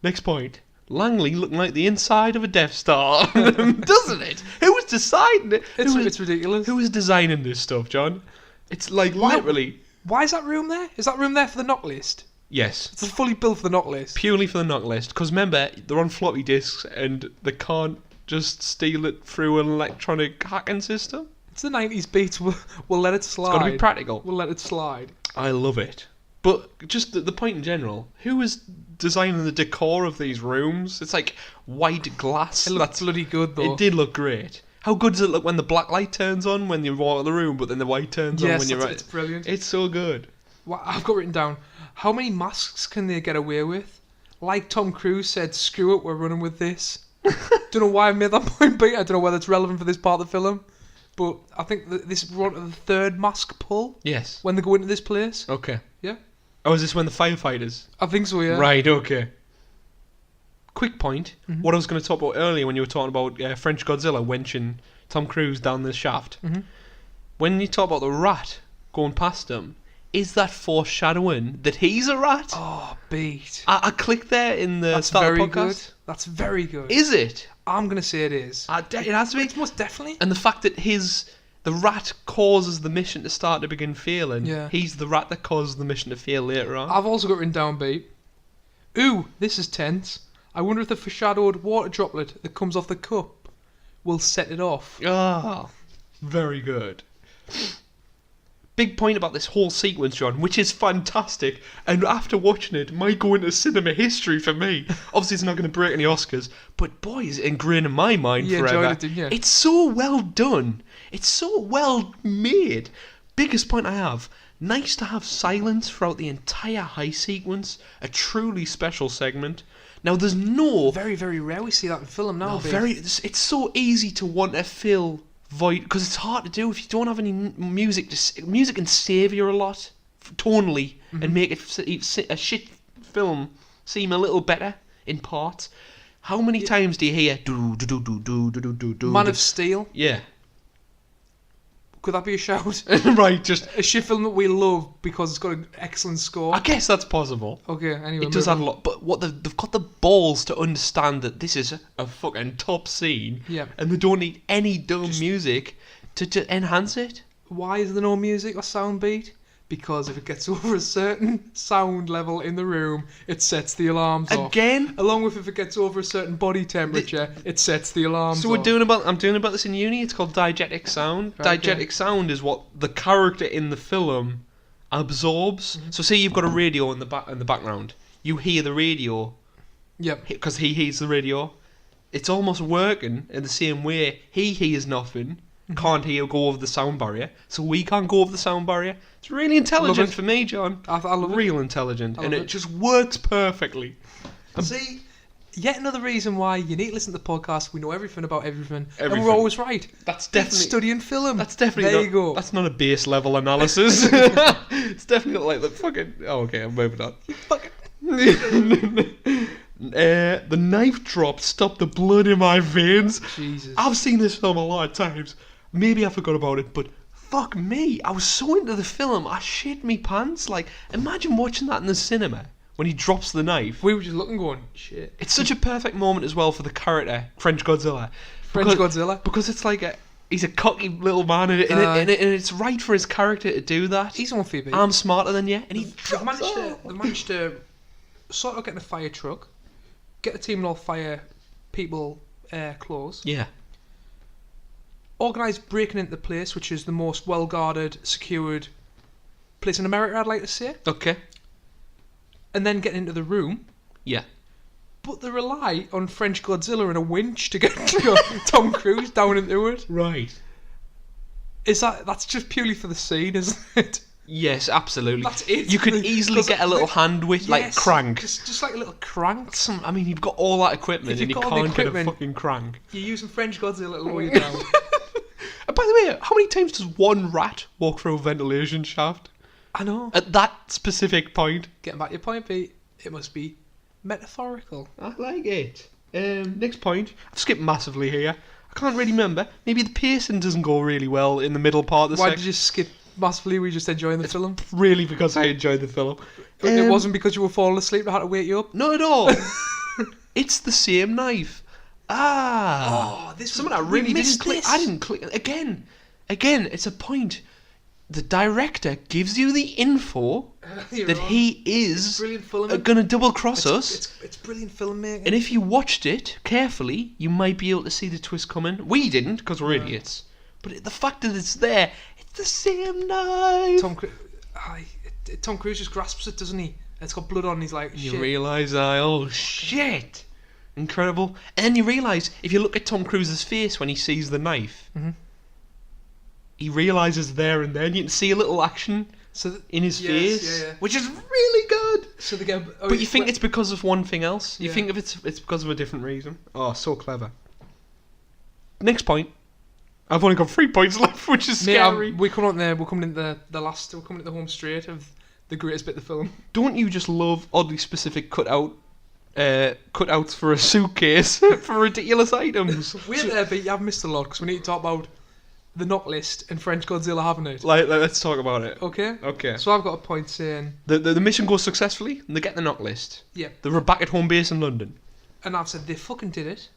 Next point. Langley looking like the inside of a Death Star, doesn't it? Who was deciding it? It's ridiculous. Who was designing this stuff, John? It's like Why- literally. Why is that room there? Is that room there for the knock list? Yes. It's fully built for the knock list. Purely for the knock list. Because remember, they're on floppy disks and they can't just steal it through an electronic hacking system. It's the 90s beats. We'll let it slide. It's got to be practical. We'll let it slide. I love it. But just the point in general, who was designing the decor of these rooms? It's like white glass. It looked bloody good though. It did look great. How good does it look when the black light turns on when you walk in the room, but then the white turns on when you're right? It's brilliant. It's so good. Well, I've got written down, how many masks can they get away with? Like Tom Cruise said, screw it, we're running with this. Don't know why I made that point, but I don't know whether it's relevant for this part of the film. But I think that this we're on to the third mask pull Yes. when they go into this place. Okay. Yeah? Oh, is this when the firefighters? I think so, yeah. Right, okay. Quick point. Mhm. What I was going to talk about earlier when you were talking about French Godzilla wenching Tom Cruise down the shaft. Mhm. When you talk about the rat going past him, is that foreshadowing that he's a rat? Oh, beat. I clicked there in the That's start of very the good. podcast. That's very good. Is it? I'm going to say it is. It has to be. It's most definitely. And the fact that the rat causes the mission to start to begin failing. Yeah. He's the rat that causes the mission to fail later on. I've also got written down, beat. Ooh, this is tense. I wonder if the foreshadowed water droplet that comes off the cup will set it off. Ah. Very good. Big point about this whole sequence, John, which is fantastic. And after watching it, might go into cinema history for me. Obviously, it's not going to break any Oscars, but boy, is it ingrained in my mind forever. Enjoyed it, didn't you? It's so well done. It's so well made. Biggest point I have. Nice to have silence throughout the entire high sequence. A truly special segment. Now, there's no... Very, very rare we see that in film now. No, it's so easy to want to fill void, because it's hard to do if you don't have any music. Music can save you a lot tonally and make a shit film seem a little better in parts. How many times do you hear Man of Steel? Yeah. Could that be a shout? Right, just a shit film that we love because it's got an excellent score. I guess that's possible. Okay, anyway. It does add a lot, but they've got the balls to understand that this is a fucking top scene, and they don't need any dumb music to enhance it. Why is there no music or sound beat? Because if it gets over a certain sound level in the room, it sets the alarms off. Again? Along with if it gets over a certain body temperature, it sets the alarms off. So I'm doing about this in uni. It's called diegetic sound. Okay. Diegetic sound is what the character in the film absorbs. So say you've got a radio in the background. You hear the radio. Yep. Because he hears the radio. It's almost working in the same way. He hears nothing. Can't hear go over the sound barrier, so we can't go over the sound barrier. It's really intelligent for me, John. I love real intelligent, and it just works perfectly. See, yet another reason why you need to listen to the podcast. We know everything about everything. And we're always right. That's definitely studying film. That's definitely there. You go. That's not a base level analysis. It's definitely not like the fucking. Oh, okay, I'm moving on. The knife drop stopped the blood in my veins. Jesus. I've seen this film a lot of times. Maybe I forgot about it, but fuck me, I was so into the film, I shit me pants. Like, imagine watching that in the cinema when he drops the knife. We were just looking, going, shit. It's such a perfect moment as well for the character, French Godzilla. Because it's like he's a cocky little man, and it's right for his character to do that. He's on Phoebe. I'm smarter than you, and they managed to sort of get in a fire truck, get the team in all fire people clothes. Yeah. Organised breaking into the place, which is the most well-guarded, secured place in America, I'd like to say. Okay. And then getting into the room. Yeah. But they rely on French Godzilla and a winch to get Tom Cruise down into it. Right. That's just purely for the scene, isn't it? Yes, absolutely. That's it. You could easily get a little hand with, like, crank. Just like a little crank. You've got all that equipment and you can't get a fucking crank. You're using French Godzilla to lower you down. And by the way, how many times does one rat walk through a ventilation shaft? I know. At that specific point. Getting back to your point, Pete, it must be metaphorical. I like it. Next point. I've skipped massively here. I can't really remember. Maybe the pacing doesn't go really well in the middle part of the Why did you skip massively? Were you just enjoying the film? Really because I enjoyed the film. It wasn't because you were falling asleep and I had to wake you up? Not at all. It's the same knife. This something I really didn't click. I didn't click again. It's a point. The director gives you the info that he is going to double cross us. It's brilliant filmmaking. And if you watched it carefully, you might be able to see the twist coming. We didn't because we're idiots. But the fact that it's there, it's the same knife. Tom Cruise just grasps it, doesn't he? And it's got blood on. And he's like, shit. You realise, oh shit. Incredible. And then you realise, if you look at Tom Cruise's face when he sees the knife, he realises there and then you can see a little action in his face, which is really good. So but you think it's because of one thing else. You think it's because of a different reason. Oh, so clever. Next point. I've only got 3 points left, which is scary. We're coming into the home straight of the greatest bit of the film. Don't you just love oddly specific cutouts for a suitcase for ridiculous items? We're there, but you have missed a lot because we need to talk about the knock list and French Godzilla having it. Let's talk about it. Okay. So I've got a point saying the mission goes successfully and they get the knock list. Yeah. They're back at home base in London. And I've said they fucking did it.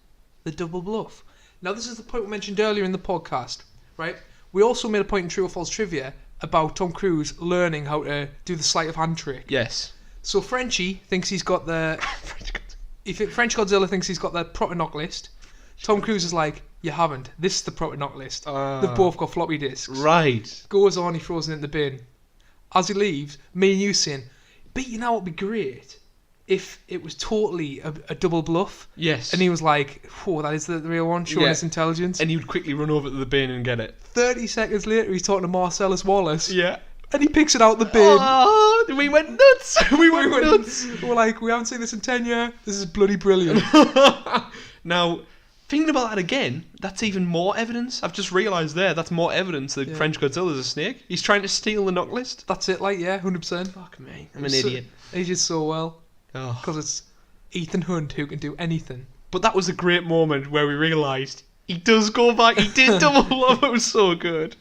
The double bluff. Now this is the point we mentioned earlier in the podcast, right? We also made a point in True or False Trivia about Tom Cruise learning how to do the sleight of hand trick. Yes. So Frenchie thinks he's got the French Godzilla thinks he's got the proper knock list. Tom Cruise is like, You haven't. This is the proper knock list. They've both got floppy disks. Right. Goes on, he throws it in the bin. As he leaves, me and you saying, "But you know what would be great if it was totally a double bluff." Yes. And he was like, "Whoa, that is the real one, showing his intelligence." And he would quickly run over to the bin and get it. 30 seconds later, he's talking to Marcellus Wallace. Yeah. And he picks it out the bin. Oh, we went nuts. We went nuts. We're like, we haven't seen this in 10 years. This is bloody brilliant. Now, thinking about that again, that's even more evidence. I've just realised that's more evidence that French Godzilla's a snake. He's trying to steal the knock list. That's it, 100%. Fuck me. I'm an idiot. He did so well. Oh. Because it's Ethan Hunt who can do anything. But that was a great moment where we realised he does go back. He did double up. It was so good.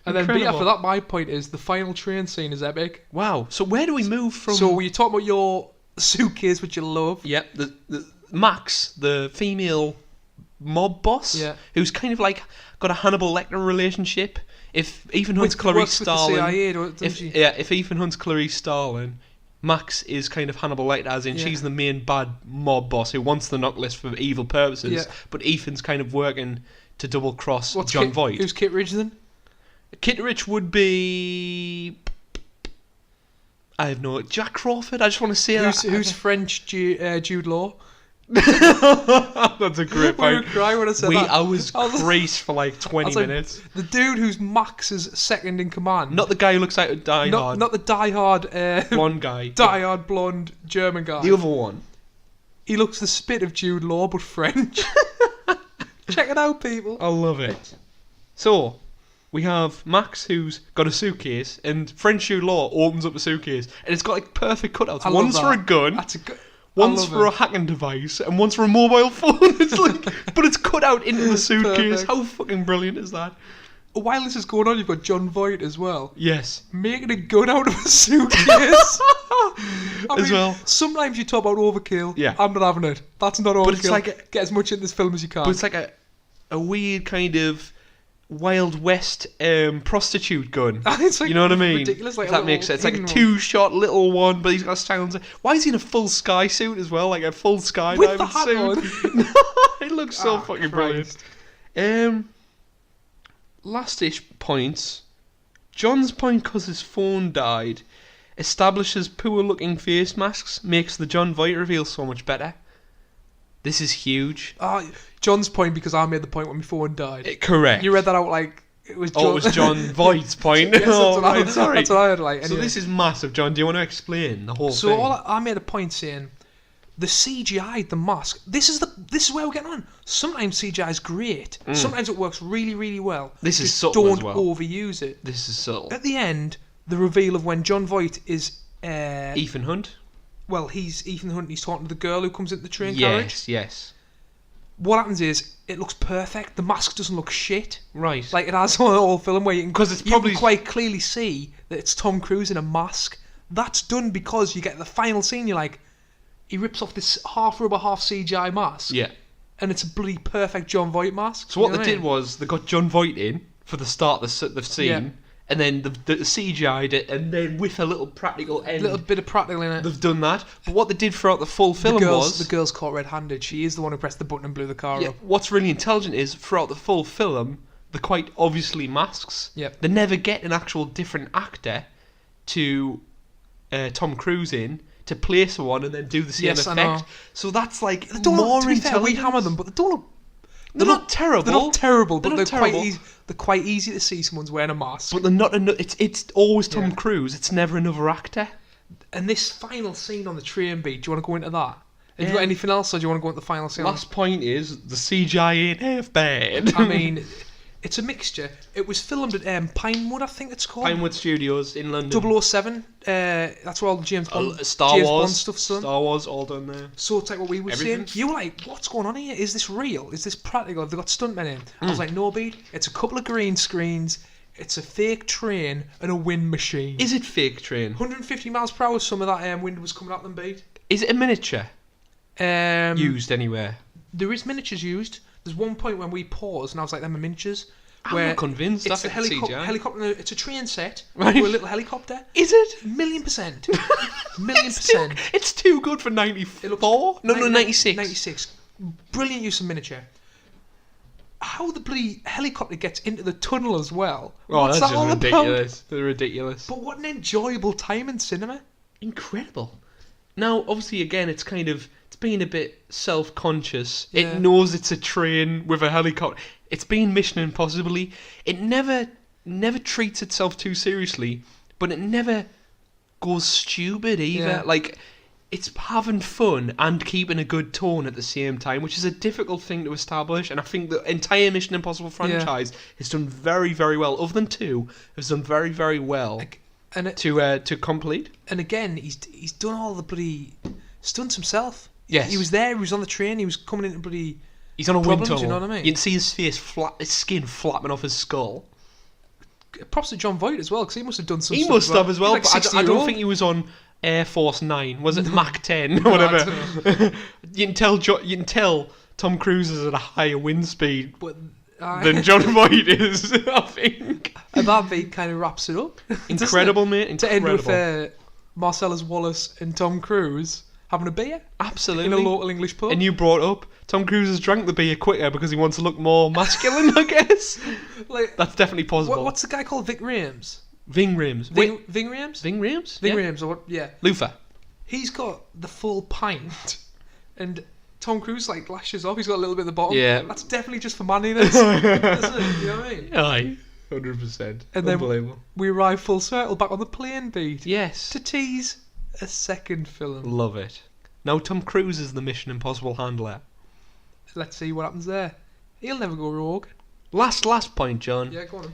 And then, but after that, my point is the final train scene is epic. Wow. So where do we move from? So were you talking about your suitcase, which you love? Yep. The Max, the female mob boss, who's kind of like got a Hannibal Lecter relationship. If Ethan Hunt's Clarice Starling, if Ethan Hunt's Clarice Starling, Max is kind of Hannibal Lecter, as in she's the main bad mob boss who wants the knock list for evil purposes. But Ethan's kind of working to double cross John Voight. Who's Kitteridge then? Kitteridge would be... I have no... Jack Crawford? I just want to say Who's French Jude Law? That's a great point. We were crying when I said that. I was creased for like 20 minutes. The dude who's Max's second in command. Not the guy who looks like Die Hard. Not the Die Hard... blonde guy. Die Hard blonde German guy. The other one. He looks the spit of Jude Law, but French. Check it out, people. I love it. So... we have Max, who's got a suitcase, and French Jude Law opens up a suitcase, and it's got like perfect cutouts. One's for a gun, one's for a hacking device, and one's for a mobile phone. It's like, but it's cut out into the suitcase. Perfect. How fucking brilliant is that? While this is going on, you've got John Voight as well. Yes. Making a gun out of a suitcase. Well. Sometimes you talk about overkill. Yeah. I'm not having it. That's not overkill. But it's like get as much in this film as you can. But it's like a weird kind of Wild West prostitute gun. It's like, you know what I mean? Ridiculous, like if that makes sense. It's like a two-shot little one, but he's got a silencer. Why is he in a full sky suit as well? Like a full skydiving suit. It looks so fucking brilliant. Last-ish points. John's point because his phone died establishes poor-looking face masks, makes the John Voight reveal so much better. This is huge. John's point because I made the point when my phone died. Correct. You read that out like it was John. Oh, it was John Voight's point. Yes, sorry. That's what I heard. Like, anyway. So this is massive, John. Do you want to explain the whole thing? So I made a point saying the CGI, the mask. This is where we're getting on. Sometimes CGI is great. Sometimes it works really, really well. This is subtle don't as well. Overuse it. This is subtle. At the end, the reveal of when John Voight is Ethan Hunt. Well, he's Ethan Hunt. He's talking to the girl who comes into the train carriage. Yes. What happens is it looks perfect. The mask doesn't look shit. Right. Like it has on the whole film where you can quite clearly see that it's Tom Cruise in a mask. That's done because you get the final scene. You're like, he rips off this half rubber, half CGI mask. Yeah. And it's a bloody perfect John Voight mask. So what they did was they got John Voight in for the start of the scene. Yeah. And then the CGI'd it, and then with a little practical end. A little bit of practical in it. They've done that. But what they did throughout the full film was... The girl's caught red-handed. She is the one who pressed the button and blew the car up. What's really intelligent is, throughout the full film, they're quite obviously masks. Yep. They never get an actual different actor to Tom Cruise in to play someone and then do the same effect. I know. So that's like more intelligent. We hammer them, but they don't look... They're not terrible. They're not terrible, but they're quite easy to see someone's wearing a mask. But they're not. It's always Tom Cruise. It's never another actor. And this final scene on the train beat. Do you want to go into that? Have you got anything else, or do you want to go into the final scene? Last point is the CGI ain't half bad. I mean, it's a mixture. It was filmed at Pinewood, I think it's called. Pinewood Studios in London. 007. That's where all the James Bond, Star Wars Bond stuff's done. Star Wars all done there. So it's like what we were saying. You were like, what's going on here? Is this real? Is this practical? Have they got stuntmen in? I was like, no, Beat. It's a couple of green screens. It's a fake train and a wind machine. Is it fake train? 150 miles per hour. Some of that wind was coming out them, Beat. Is it a miniature? Used anywhere? There is miniatures used. There's one point when we paused and I was like, them are miniatures. I'm not convinced. It's a helicopter. It's a train set with a little helicopter. Is it? 1,000,000%. 1,000,000%. It's too good for 94. No, 96. 96. Brilliant use of miniature. how the bloody helicopter gets into the tunnel as well. Oh, What's that's that all just ridiculous. They're ridiculous. But what an enjoyable time in cinema. Incredible. Now, obviously, again, it's being a bit self-conscious. Yeah. It knows it's a train with a helicopter. It's been Mission Impossible. It never treats itself too seriously, but it never goes stupid either. Yeah. Like, it's having fun and keeping a good tone at the same time, which is a difficult thing to establish. And I think the entire Mission Impossible franchise has done very, very well. Other than 2, has done very, very well to complete. And again, he's done all the bloody stunts himself. Yes. He was there. He was on the train. He was coming into bloody. He's on a wind problems, tunnel. you know what I mean? You can see his face, his skin flapping off his skull. Props to John Voight as well, because he must have done some. He stuff must have as well, Like but I don't think he was on Air Force 9. Was it Mach 10 or whatever? You can tell Tom Cruise is at a higher wind speed than John Voight is, I think. And that beat kind of wraps it up. Incredible, mate. Incredible. To end with Marcellus Wallace and Tom Cruise having a beer. Absolutely. In a local English pub. And you brought up Tom Cruise has drank the beer quicker because he wants to look more masculine, I guess. That's definitely possible. What's the guy called? Vic Rames? Ving Rhames. Ving Rhames? Ving Rhames? Ving Rhames, or what? Yeah. Luther. He's got the full pint, and Tom Cruise lashes off. He's got a little bit at the bottom. Yeah. That's definitely just for manliness. Isn't it? You know what I mean? Aye. 100%. And Unbelievable. then we arrive full circle back on the plane beat. Yes. To tease a second film. Love it. Now Tom Cruise is the Mission Impossible handler. Let's see what happens there. He'll never go rogue. Last point, John. Yeah, go on.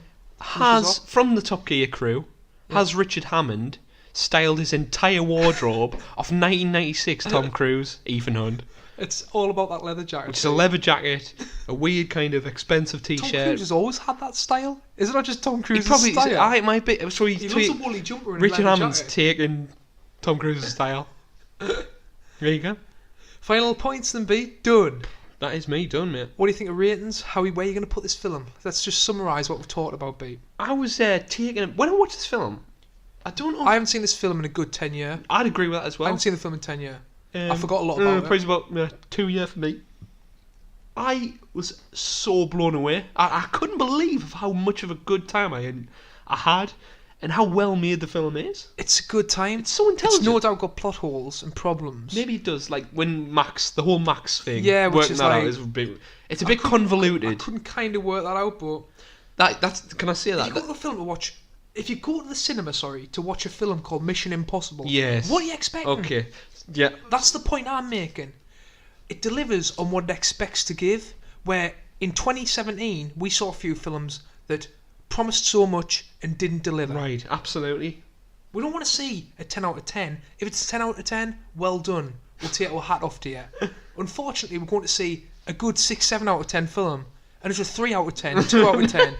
From the Top Gear crew, has Richard Hammond styled his entire wardrobe of 1996 Tom Cruise, Ethan Hunt. It's all about that leather jacket. Which is a leather jacket, a weird kind of expensive t-shirt. Tom Cruise has always had that style. Is it not just Tom Cruise's probably style? It might be. So he loves a woolly jumper and Richard a leather Hammond's jacket. taken Tom Cruise's style. There you go. Final points then, B. Done. That is me done, mate. What do you think of ratings? Where are you going to put this film? Let's just summarise what we've talked about, B. I was taken... When I watched this film, I don't know... I haven't seen this film in a good 10 years. I'd agree with that as well. I haven't seen the film in 10 years. I forgot a lot about it. Probably about 2 years for me. I was so blown away. I couldn't believe how much of a good time I had and how well made the film is. It's a good time. It's so intelligent. It's no doubt got plot holes and problems. Maybe it does, like when the whole Max thing. Yeah, which working is that like... out is a bit, it's a bit convoluted. I couldn't kind of work that out, but... That's can I say that? If you go to the film to watch... If you go to the cinema, to watch a film called Mission Impossible... Yes. What are you expecting? Okay. Yeah. That's the point I'm making. It delivers on what it expects to give, where in 2017 we saw a few films that promised so much and didn't deliver. Right, absolutely. We don't want to see a 10 out of 10. If it's a 10 out of 10, well done. We'll take our hat off to you. Unfortunately, we're going to see a good 6, 7 out of 10 film, and it's a 3 out of 10, 2 out of 10.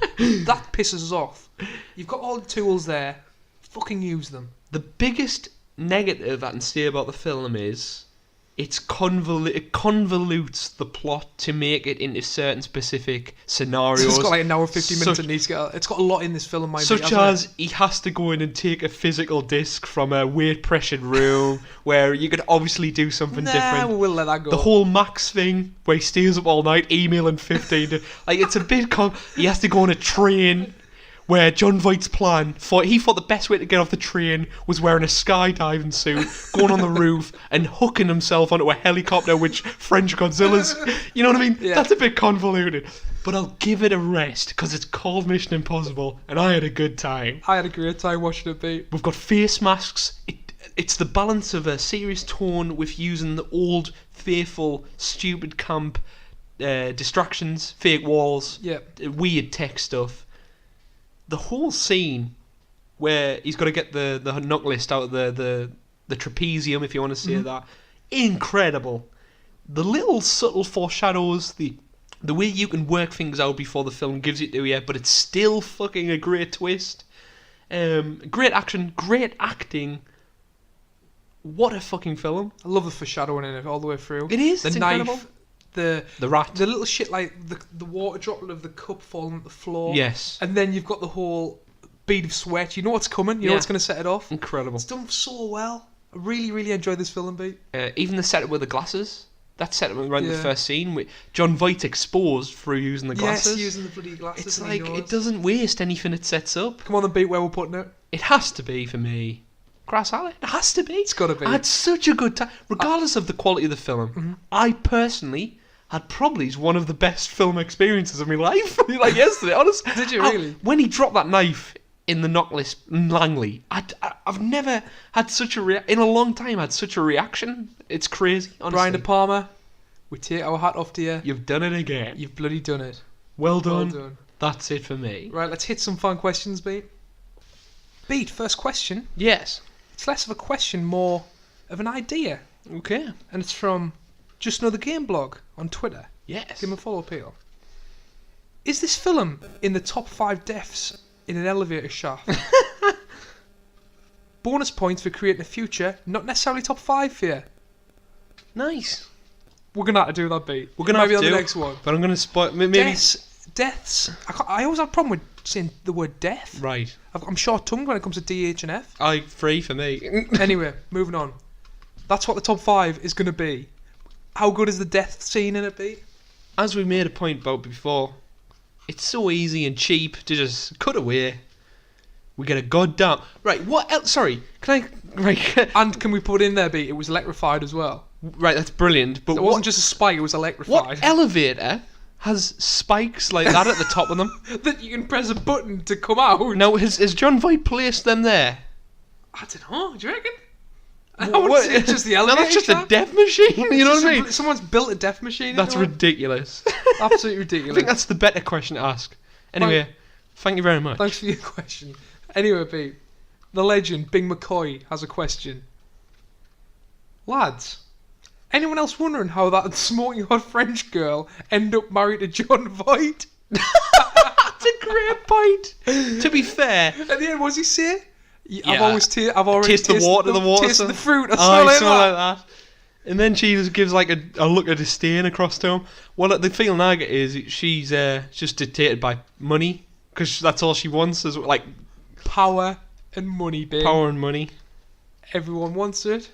That pisses us off. You've got all the tools there. Fucking use them. The biggest negative I can say about the film is it convolutes the plot to make it into certain specific scenarios. It's got like an hour 50 minutes and it's got a lot in this film, mind me, such as he has to go in and take a physical disc from a weight pressured room where you could obviously do something different. We'll let that go. The whole Max thing where he stays up all night emailing 15 it's a bit he has to go on a train where John Voight's plan he thought the best way to get off the train was wearing a skydiving suit, going on the roof and hooking himself onto a helicopter which French Godzilla's, you know what I mean? Yeah. That's a bit convoluted. But I'll give it a rest because it's called Mission Impossible and I had a good time. I had a great time watching it, Pete. We've got face masks. It's the balance of a serious tone with using the old, faithful, stupid camp distractions, fake walls, weird tech stuff. The whole scene where he's got to get the knucklist out of the trapezium, if you want to say that, incredible. The little subtle foreshadows, the way you can work things out before the film gives it to you, but it's still fucking a great twist. Great action, great acting. What a fucking film. I love the foreshadowing in it all the way through. It is. The it's knife, incredible. the rat, the little shit like the water droplet of the cup falling at the floor. Yes. And then you've got the whole bead of sweat. You know what's coming. You know what's going to set it off. Incredible. It's done so well. I really, really enjoyed this film, Pete. Even the setup with the glasses. That set him around the Yeah. first scene with John Voight exposed through using the glasses. Yes, using the bloody glasses. It's and like he it knows. doesn't waste anything it sets up. Come on, the beat where we're putting it. It has to be for me. Crass Alley. It has to be. It's got to be. I had such a good time, regardless of the quality of the film. I personally had probably one of the best film experiences of my life. Like yesterday, honestly. Did you really? When he dropped that knife in the knockless Langley, I've never had such a in a long time had such a reaction. It's crazy. Honestly. Brian De Palma, we take our hat off to you. You've done it again. You've bloody done it. Well done. Well done. That's it for me. Right, let's hit some fun questions, Beat. Beat, first question. Yes. It's less of a question, more of an idea. Okay. And it's from Just Another Game Blog on Twitter. Yes. Give him a follow, Peel. Is this film in the top 5 deaths in an elevator shaft? Bonus points for creating a future, not necessarily top 5 for you. Nice. We're going to have to do that, Beat. We're going to have Maybe to. on the next one. But I'm going to spoil. Maybe. Deaths. I always have a problem with saying the word death. Right. I'm short-tongued when it comes to DH and F. Free for me. Anyway, moving on. That's what the top 5 is going to be. How good is the death scene in it, Beat? As we made a point about before, it's so easy and cheap to just cut away. We get a goddamn... Right, what else? Sorry, can I... Right, And can we put in there, Beat, it was electrified as well. right, that's brilliant, but It wasn't just a spike, it was electrified. what elevator has spikes like that at the top of them? That you can press a button to come out. Now, has John Voight placed them there? I don't know, do you reckon? I What- would say it's just the elevator No, that's just a shaft. death machine, you know what I mean? Someone's built a death machine. That's into it. ridiculous. Absolutely I ridiculous. think that's the better question to ask. Anyway, thank you very much. Thanks for your question. Anyway, Pete, the legend Bing McCoy has a question. Lads, anyone else wondering how that smoking hot French girl ended up married to John Voight? That's a great point. To be fair, At the end, what does he say? Yeah. I've already taste the water, tasted son. the fruit, or Oh, something like something that. like that. And then she just gives like a look of disdain across to him. Well, the feeling I get is she's just dictated by money, because that's all she wants is like Power and money, Bing. power and money. Everyone wants it.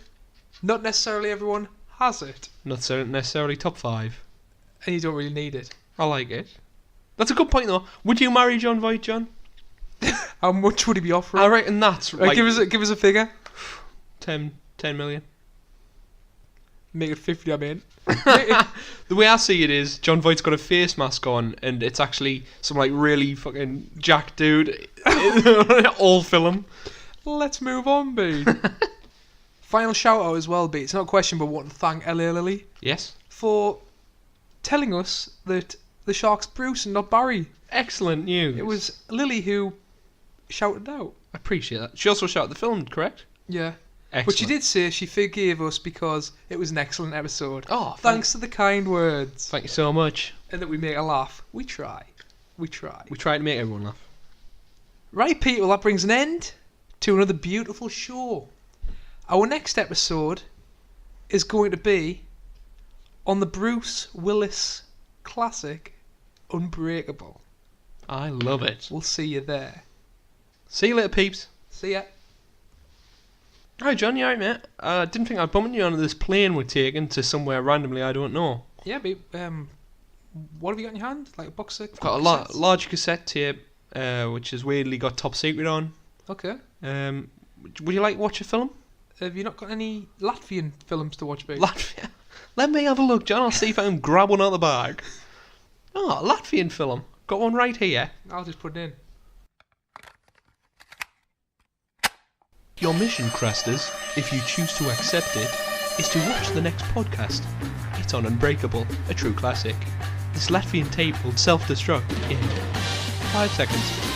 Not necessarily everyone has it. Not so necessarily top 5. And you don't really need it. I like it. That's a good point though. Would you marry John Voight, John? How much would he be offering? I reckon that's Right, like give us a figure. 10 million. Make it 50, I mean. The way I see it is John Voight's got a face mask on and it's actually some like really fucking jack dude all film. Let's move on, B. Final shout out as well, B. It's not a question, but I want to thank L.A. Lily Yes. for telling us that the Shark's Bruce and not Barry. Excellent news. It was Lily who shouted out. I appreciate that. She also shouted the film, correct? Yeah. Excellent. But she did say she forgave us because it was an excellent episode. Oh, Thanks to the kind words. Thank you so much. And that we make a laugh. We try. We try. We try to make everyone laugh. Right, Pete, well, that brings an end to another beautiful show. Our next episode is going to be on the Bruce Willis classic Unbreakable. I love it. We'll see you there. See you later, peeps. See ya. Hi, John. You alright, mate? I didn't think I'd bump you on this plane we're taking to somewhere randomly I don't know. Yeah, but what have you got in your hand? Like a box of I've got a large cassette tape, which has weirdly got Top Secret on. Okay. Would you like to watch a film? Have you not got any Latvian films to watch, babe? Latvia. Let me have a look, John. I'll see if I can grab one out of the bag. Oh, Latvian film. Got one right here. I'll just put it in. Your mission, Crasters, if you choose to accept it, is to watch the next podcast. It's on Unbreakable, a true classic. This Latvian tape will self-destruct in 5 seconds.